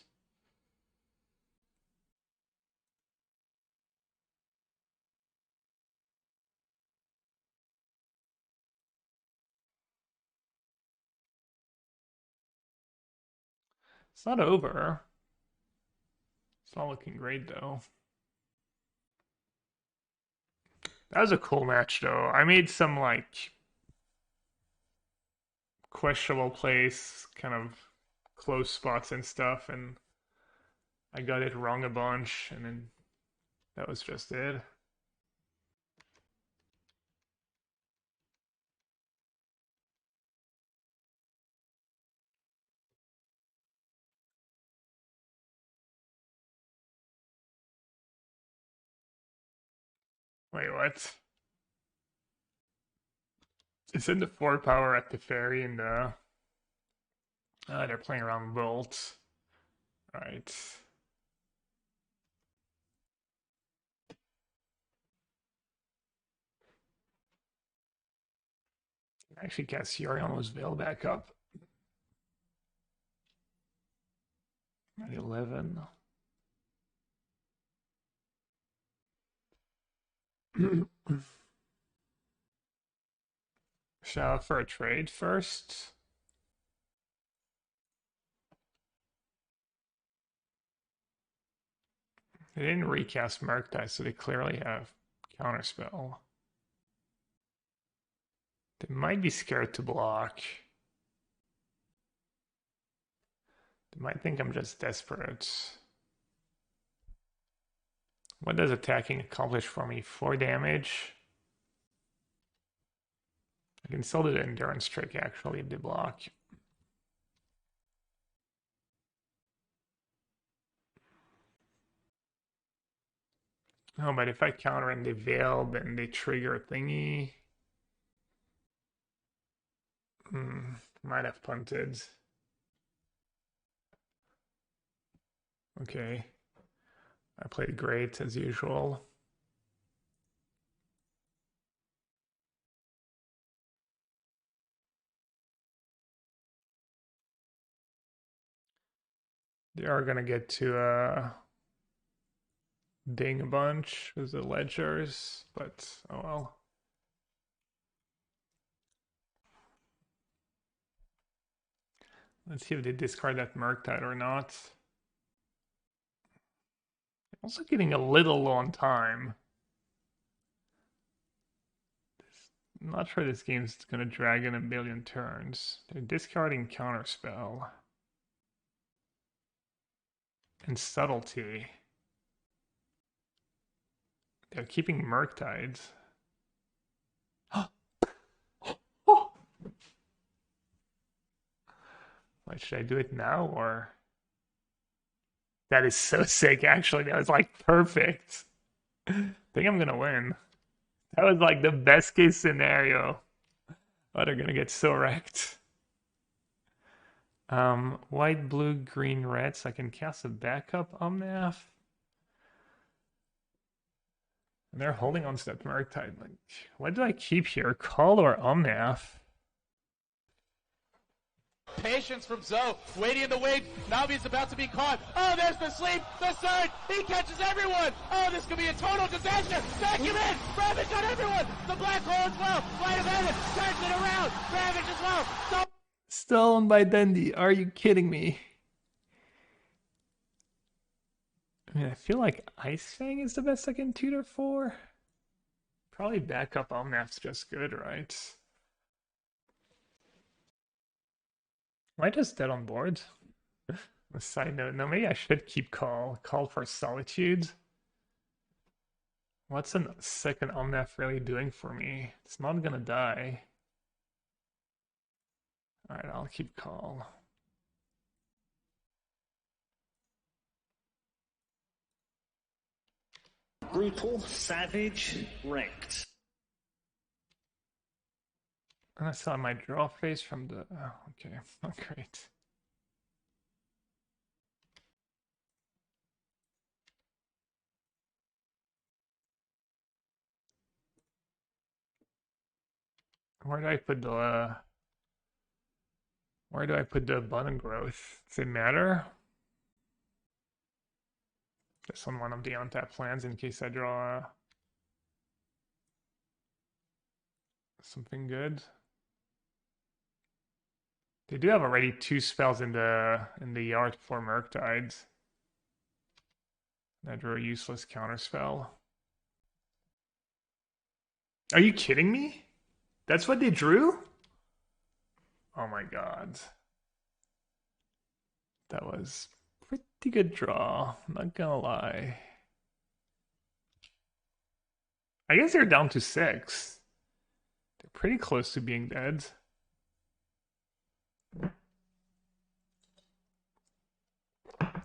It's not over. It's not looking great, though. That was a cool match, though. I made some, like, questionable plays, kind of close spots and stuff, and I got it wrong a bunch, and then that was just it. Wait, what? It's in the 4 power at the ferry, and they're playing around Bolt. Right. Actually, cast Yorion was Veil back up. At 11. Shall I for a trade first? They didn't recast Murktide, so they clearly have Counterspell. They might be scared to block. They might think I'm just desperate. What does attacking accomplish for me? 4 damage. I can still do the endurance trick actually if they block. Oh, but if I counter and they veil, then they trigger a thingy. Might have punted. Okay. I played great as usual. They are gonna get to ding a bunch with the ledgers, but oh well. Let's see if they discard that Murktide or not. Also getting a little low on time. I'm not sure this game's gonna drag in a billion turns. They're discarding Counterspell. And Subtlety. They're keeping Murktides. Wait, should I do it now or? That is so sick, actually. That was like perfect. I think I'm gonna win. That was like the best case scenario. Oh, they're gonna get so wrecked. White, blue, green, red, so I can cast a backup Omnath. And they're holding on to that Murktide. Like, what do I keep here? Call or Omnath? Patience from Zoe, waiting in the wings. Navi's about to be caught. Oh, there's the sleep, the surge. He catches everyone. Oh, this could be a total disaster. Vacuum in. Ravage got everyone. The black hole as well. Light of heaven turns it around. Ravage as well. So Stolen by Dendi. Are you kidding me? I mean, I feel like Ice Fang is the best I can tutor for. Probably backup Omnath's just good, right? Am I just dead on board? A side note, no, maybe I should keep call. Call for Solitude. What's a second Omnath really doing for me? It's not gonna die. Alright, I'll keep call. Brutal, savage, wrecked. And I saw my draw face from the... Oh, okay, not great. Where do I put the... Where do I put the button growth? Does it matter? Just on one of the untapped lands in case I draw something good. They do have already 2 spells in the yard for Murktides. I drew a useless counterspell. Are you kidding me? That's what they drew? Oh my god. That was pretty good draw, not gonna lie. I guess they're down to 6. They're pretty close to being dead. I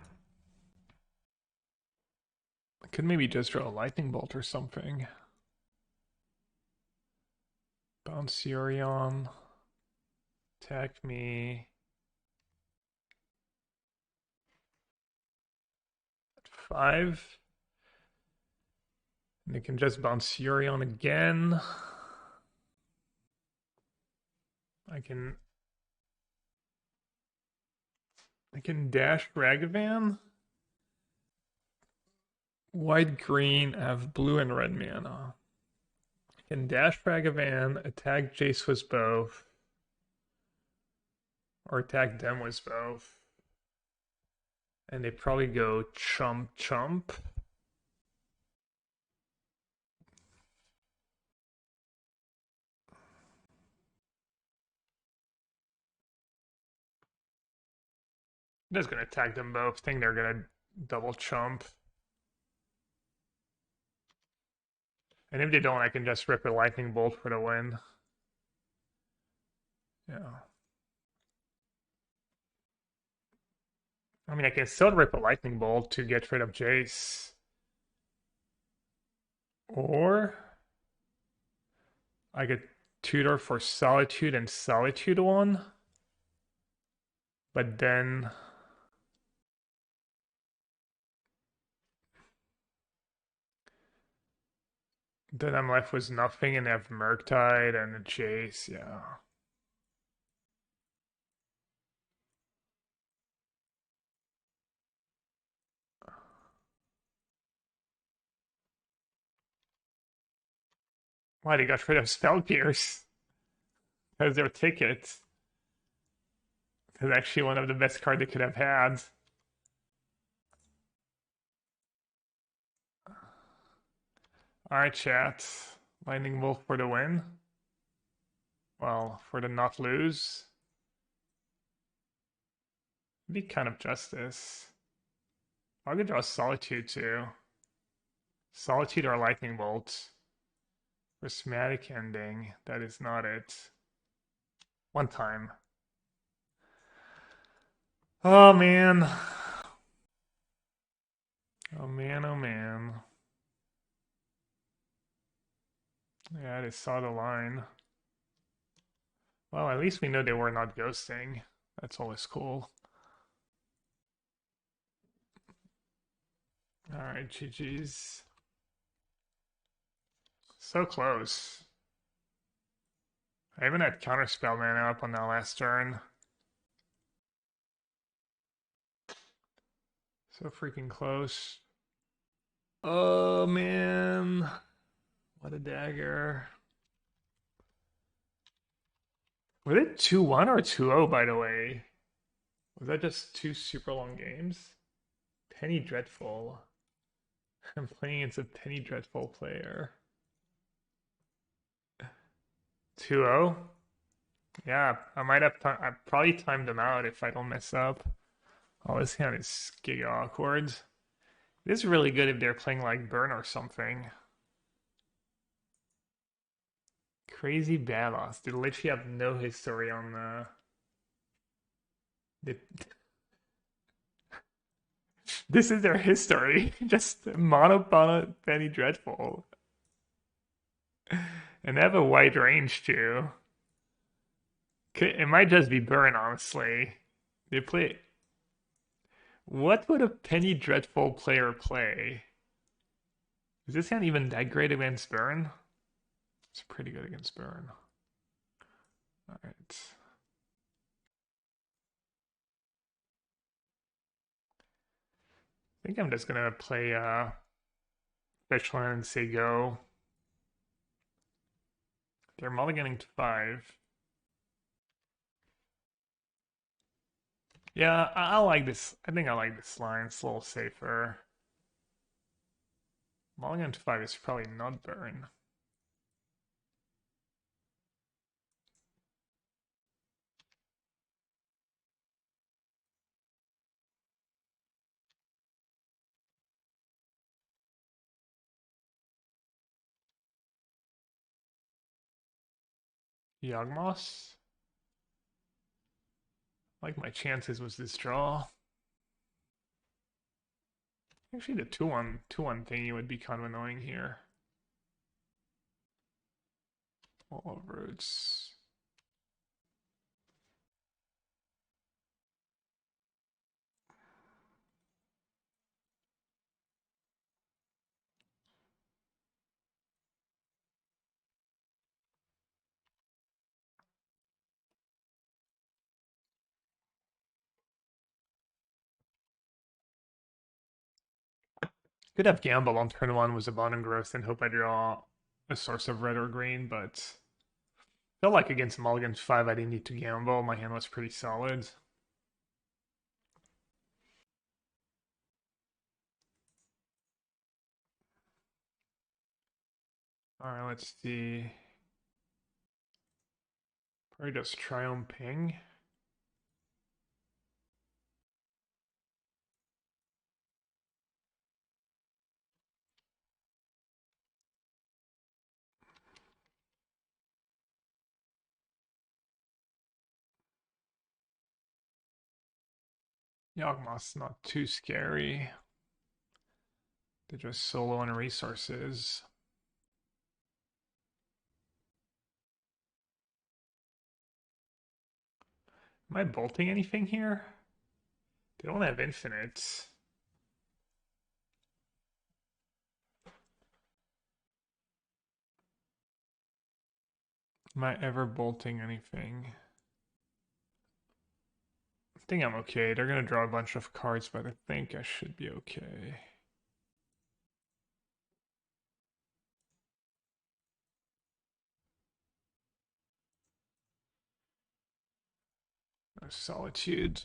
could maybe just draw a lightning bolt or something. Bounce Yorion. Attack me. At 5. And they can just bounce Yorion again. I can dash Ragavan. White, green, I have blue and red mana. I can dash Ragavan, attack Jace with both. Or attack them with both. And they probably go chump chump. I'm just gonna attack them both. Think they're gonna double chump. And if they don't, I can just rip a lightning bolt for the win. Yeah. I mean, I can still rip a lightning bolt to get rid of Jace. Or I could tutor for Solitude and Solitude 1. But then I'm left with nothing and have Murktide and a Chase, yeah. Why they got rid of Spell Pierce? Because their ticket is actually one of the best cards they could have had. Alright, chat. Lightning Bolt for the win. Well, for the not lose. Be kind of justice. I could draw Solitude too. Solitude or Lightning Bolt. Prismatic Ending. That is not it. One time. Oh man. Oh man, oh man. Yeah, they saw the line. Well, at least we know they were not ghosting. That's always cool. Alright, GG's. So close. I even had Counterspell mana up on that last turn. So freaking close. Oh man. What a dagger. Was it 2-1 or 2-0 by the way? Was that just two super long games? Penny Dreadful. I'm playing against a Penny Dreadful player. 2-0? Yeah, I might have I probably timed them out if I don't mess up. Oh, this hand is giga awkward. It is really good if they're playing like Burn or something. Crazy Badass. They literally have no history on the This is their history. Just mono Penny Dreadful. And they have a wide range too. It might just be Burn, honestly. They play. What would a Penny Dreadful player play? Is this hand even that great against Burn? It's pretty good against Burn. Alright. I think I'm just gonna play Special and say go. They're mulliganing to 5. Yeah, I like this. I think I like this line. It's a little safer. Mulligan to 5 is probably not Burn. Yawgmoth? Like my chances was this draw. Actually, the 2-1 thingy would be kind of annoying here. All of roads. Could have gamble on turn 1 was abundant growth and hope I draw a source of red or green, but felt like against Mulligan's 5 I didn't need to gamble. My hand was pretty solid. Alright, let's see. Probably just Triumph Ping. Yawgmoth's not too scary. They're just solo on resources. Am I bolting anything here? They don't have infinite. Am I ever bolting anything? I think I'm okay. They're gonna draw a bunch of cards, but I think I should be okay. No solitude.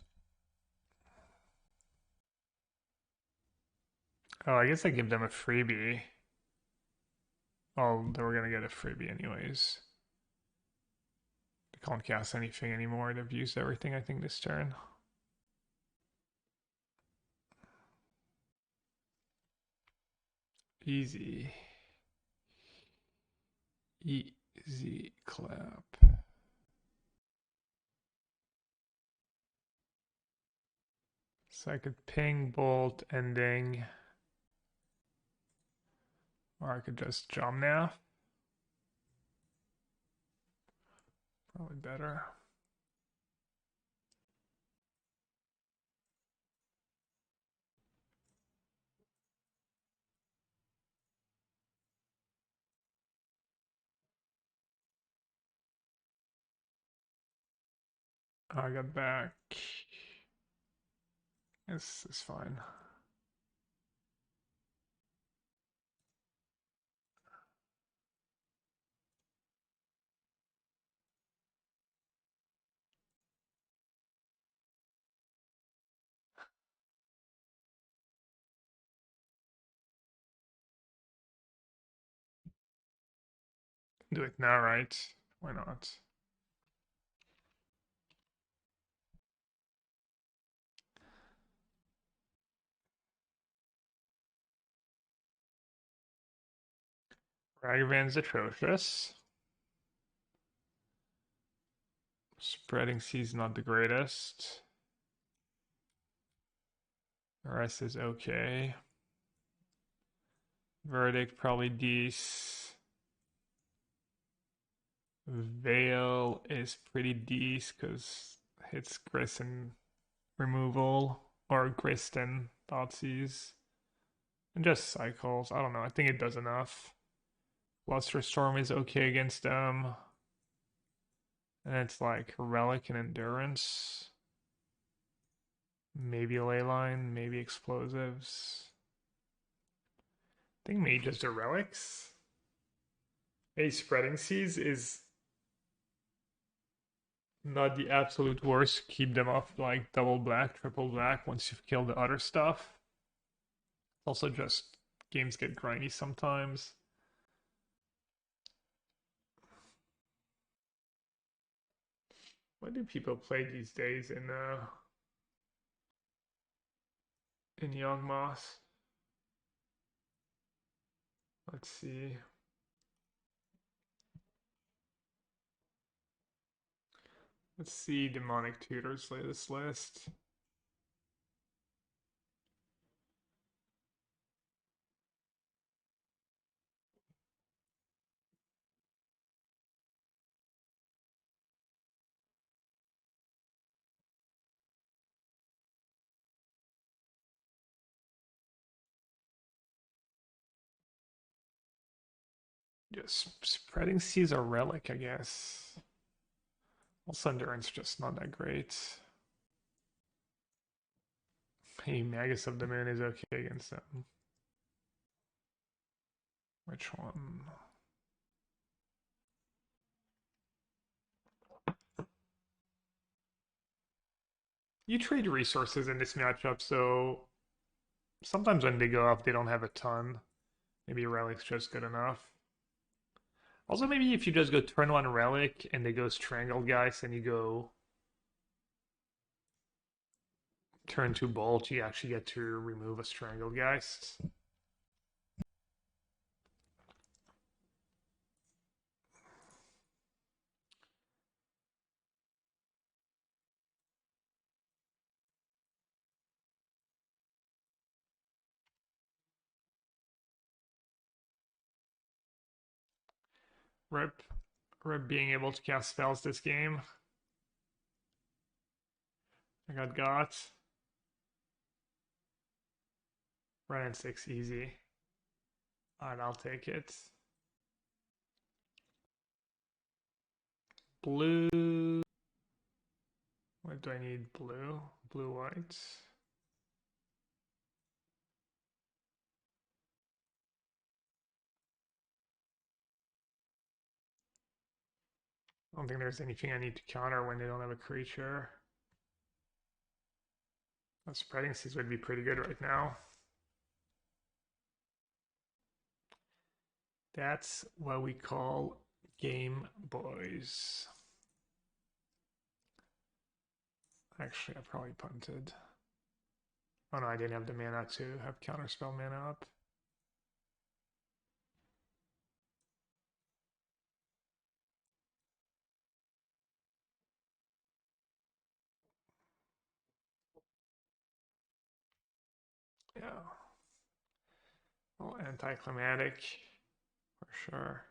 Oh, I guess I give them a freebie. Oh, they were gonna get a freebie anyways. They can't cast anything anymore. They've used everything, I think, this turn. Easy. Easy clap. So I could ping, bolt, ending. Or I could just jump now. Probably better. Oh, I got back. This is fine. Do it now, right? Why not? Ragavan's atrocious. Spreading Sea's not the greatest. The rest is okay. Verdict probably decent. Veil is pretty decent because hits Griston removal or Griston Thoughtseize. And just cycles. I don't know. I think it does enough. Storm is okay against them. And it's like Relic and Endurance. Maybe Leyline, maybe Explosives. I think maybe just the Relics. A Spreading Seas is not the absolute worst. Keep them off like double black, triple black once you've killed the other stuff. Also just games get grindy sometimes. What do people play these days in Young Moss? Let's see. Let's see Demonic Tutor's latest list. Just Spreading Seas or Relic, I guess. Also, Endurance just not that great. Hey, Magus of the Moon is okay against them. Which one? You trade resources in this matchup, so sometimes when they go off, they don't have a ton. Maybe Relic's just good enough. Also, maybe if you just go turn one Relic and they go Strangled Geist and you go turn two Bolt, you actually get to remove a Strangled Geist. Rip being able to cast spells this game. I got. Red and 6, easy. Alright, I'll take it. Blue. What do I need? Blue? Blue, white. I don't think there's anything I need to counter when they don't have a creature. Spreading Seas would be pretty good right now. That's what we call Game Boys. Actually, I probably punted. Oh no, I didn't have the mana to have counterspell mana up. Yeah. Well, anticlimactic for sure.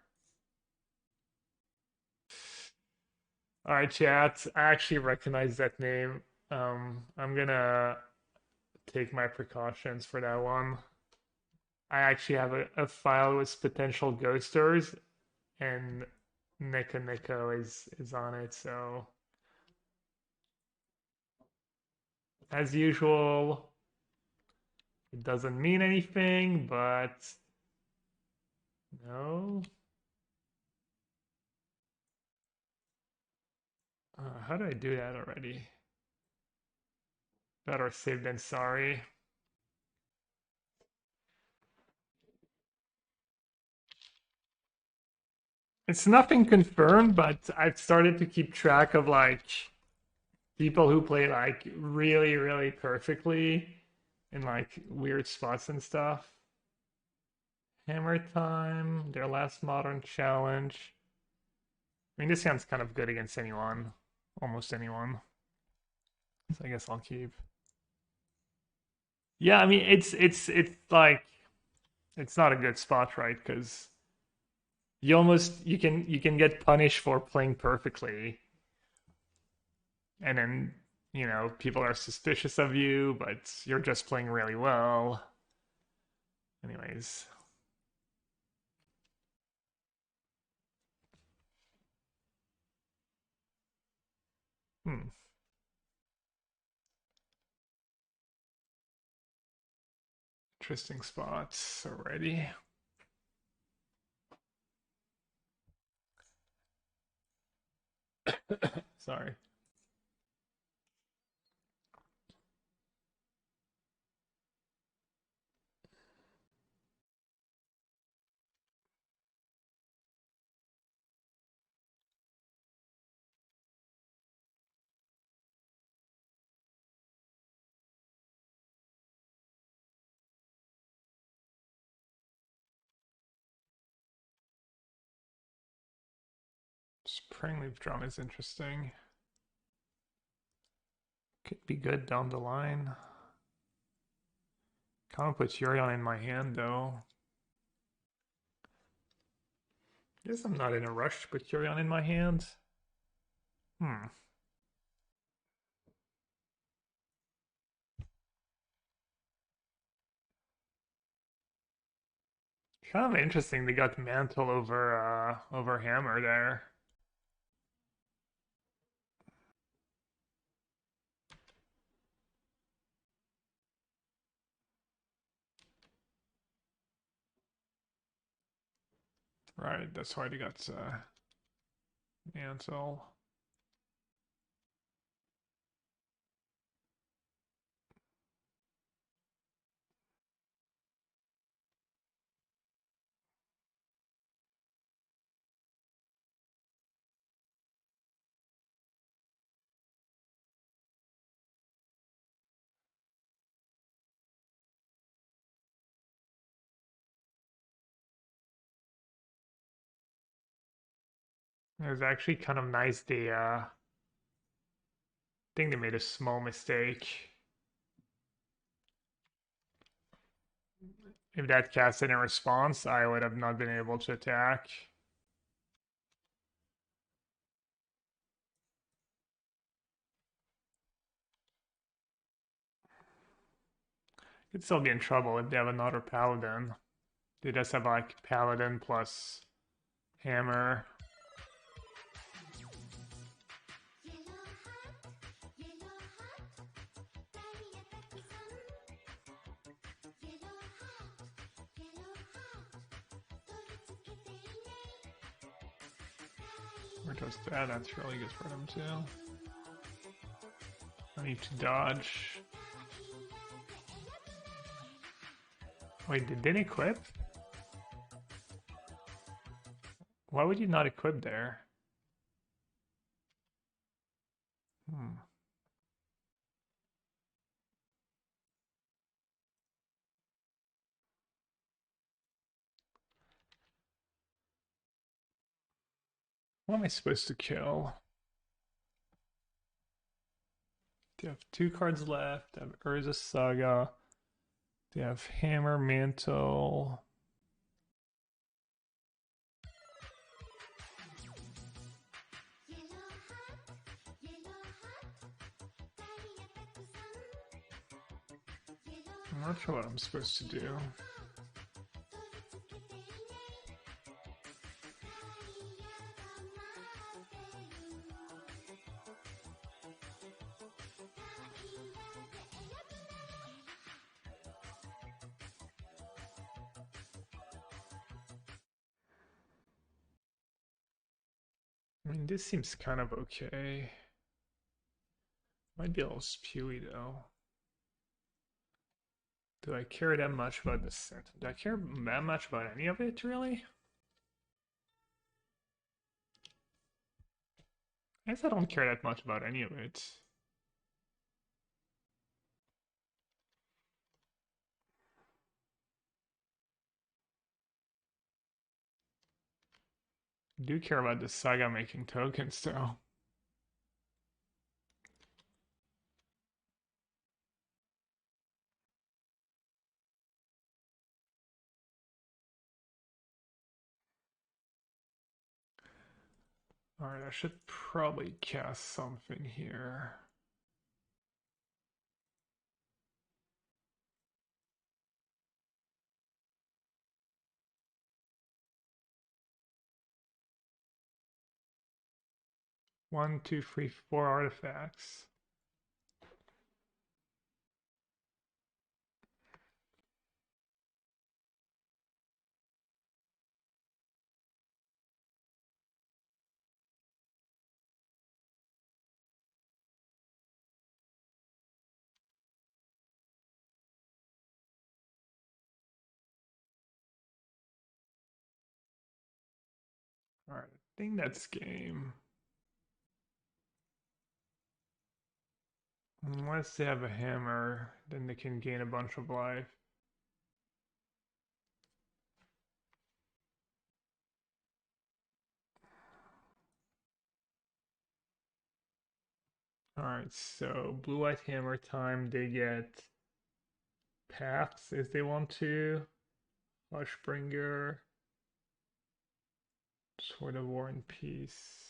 All right, chat. I actually recognize that name. I'm gonna take my precautions for that one. I actually have a file with potential ghosters, and Neko is on it, so as usual, it doesn't mean anything, but no. How do I do that already? Better safe than sorry. It's nothing confirmed, but I've started to keep track of like people who play like really, really perfectly in like weird spots and stuff. Hammer Time, their last modern challenge. I mean, this sounds kind of good against anyone, almost anyone. So I guess I'll keep. Yeah, I mean, it's like it's not a good spot, right? Because you can get punished for playing perfectly, and then people are suspicious of you, but you're just playing really well. Anyways. Hmm. Interesting spots already. Sorry. Springleaf Drum is interesting. Could be good down the line. Kind of puts Yorion in my hand though. Guess I'm not in a rush to put Yorion in my hand. Hmm. Kind of interesting they got Mantle over Hammer there. Right, that's why they got Mantle. It was actually kind of nice. I think they made a small mistake. If that casted in response, I would have not been able to attack. Could still be in trouble if they have another paladin. They just have like paladin plus hammer. Or just that, that's really good for them too. I need to dodge. Wait, did they equip? Why would you not equip there? What am I supposed to kill? They have 2 cards left. They have Urza Saga. They have Hammer, Mantle. I'm not sure what I'm supposed to do. I mean, this seems kind of okay. Might be a little spewy though. Do I care that much about this set? Do I care that much about any of it, really? I guess I don't care that much about any of it. I do care about the saga making tokens though. Alright, I should probably cast something here. One, two, three, 4 artifacts. Alright, I think that's game. Unless they have a hammer, then they can gain a bunch of life. Alright, so blue-white hammer time, they get paths if they want to. Hushbringer. Sword of War and Peace.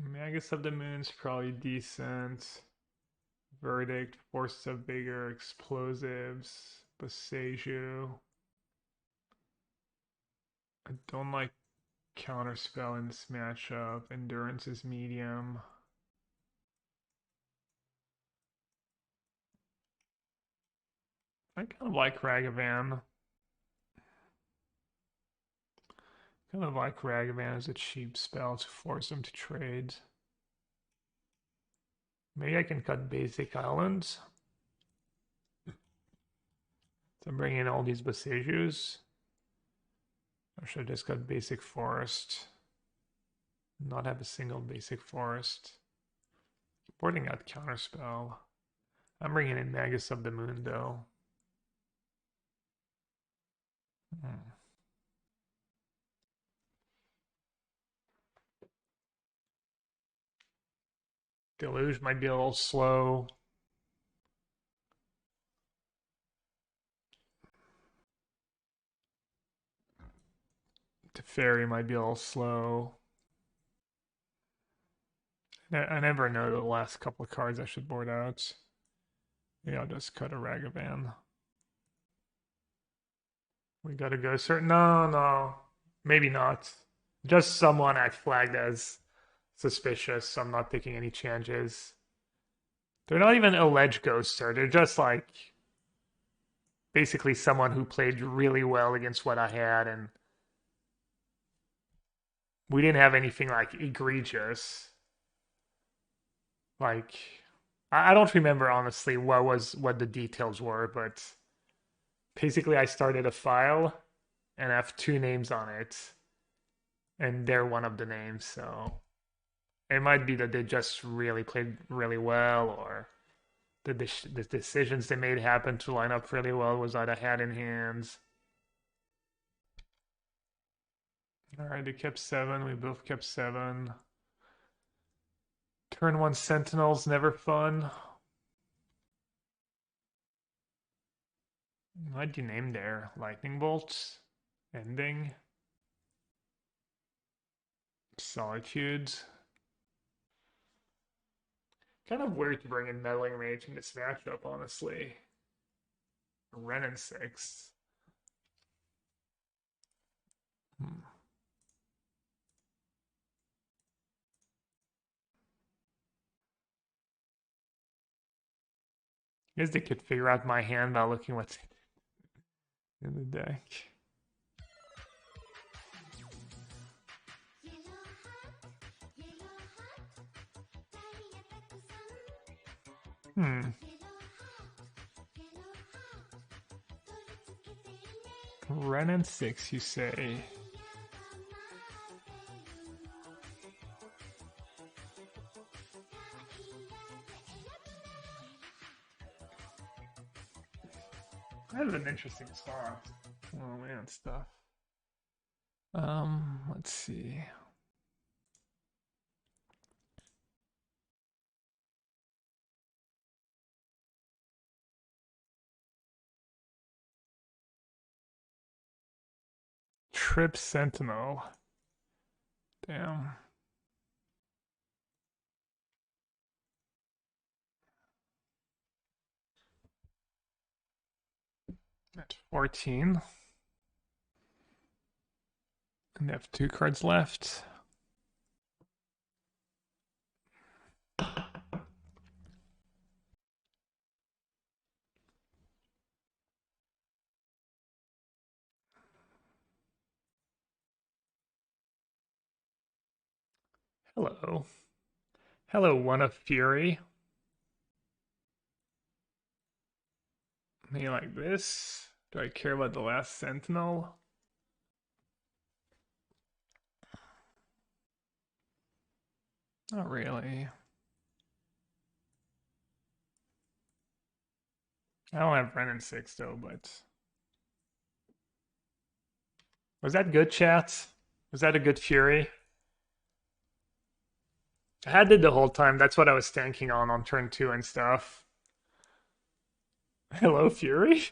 Magus of the Moon's probably decent. Verdict, Forces of Vigor, Explosives, Boseiju. I don't like Counterspell in this matchup. Endurance is medium. I kind of like Ragavan. Kind of like Ragavan as a cheap spell to force them to trade. Maybe I can cut basic islands. So I'm bringing in all these Boseijus. Or should I just cut basic forest? Not have a single basic forest. Porting out Counterspell. I'm bringing in Magus of the Moon though. Deluge might be a little slow. The Fairy might be a little slow. I never know the last couple of cards I should board out. Maybe I'll just cut a Ragavan. We gotta go certain. No. Maybe not. Just someone I flagged as suspicious, so I'm not taking any chances. They're not even alleged ghoster. They're just like basically someone who played really well against what I had, and we didn't have anything like egregious. Like, I don't remember honestly what the details were, but basically I started a file and I have 2 names on it, and they're one of the names, so it might be that they just really played really well, or the decisions they made happen to line up really well was that I had in hands. Alright, they kept 7, we both kept 7. Turn 1 Sentinels, never fun. What'd you name there? Lightning Bolts? Ending? Solitudes? Kind of weird to bring in Meddling Mage in this matchup, honestly. Ren and 6. I guess they could figure out my hand by looking what's in the deck. Ren and 6, you say? That's an interesting spot. Oh man, stuff. Let's see. Trip Sentinel. Damn. At 14. And they have 2 cards left. Hello. Hello, One of Fury. Me like this? Do I care about the last Sentinel? Not really. I don't have Ren and 6 though, but... Was that good, chat? Was that a good Fury? I had it the whole time. That's what I was tanking on turn 2 and stuff. Hello, Fury?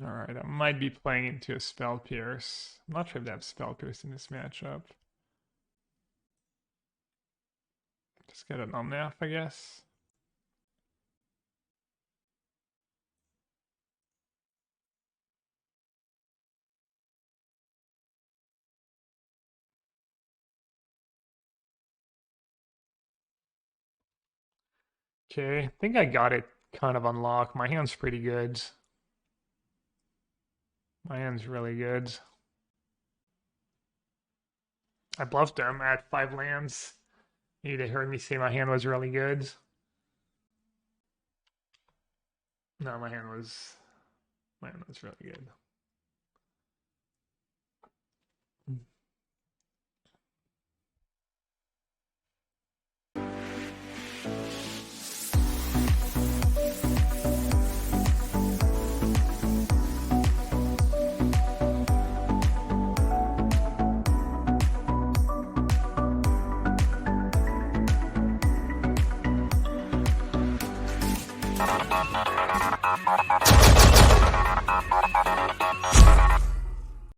Alright, I might be playing into a Spell Pierce. I'm not sure if they have Spell Pierce in this matchup. Just get an Omnath, I guess. Okay, I think I got it kind of unlocked. My hand's pretty good. My hand's really good. I bluffed them at 5 lands. Maybe they heard me say my hand was really good. No, my hand was really good.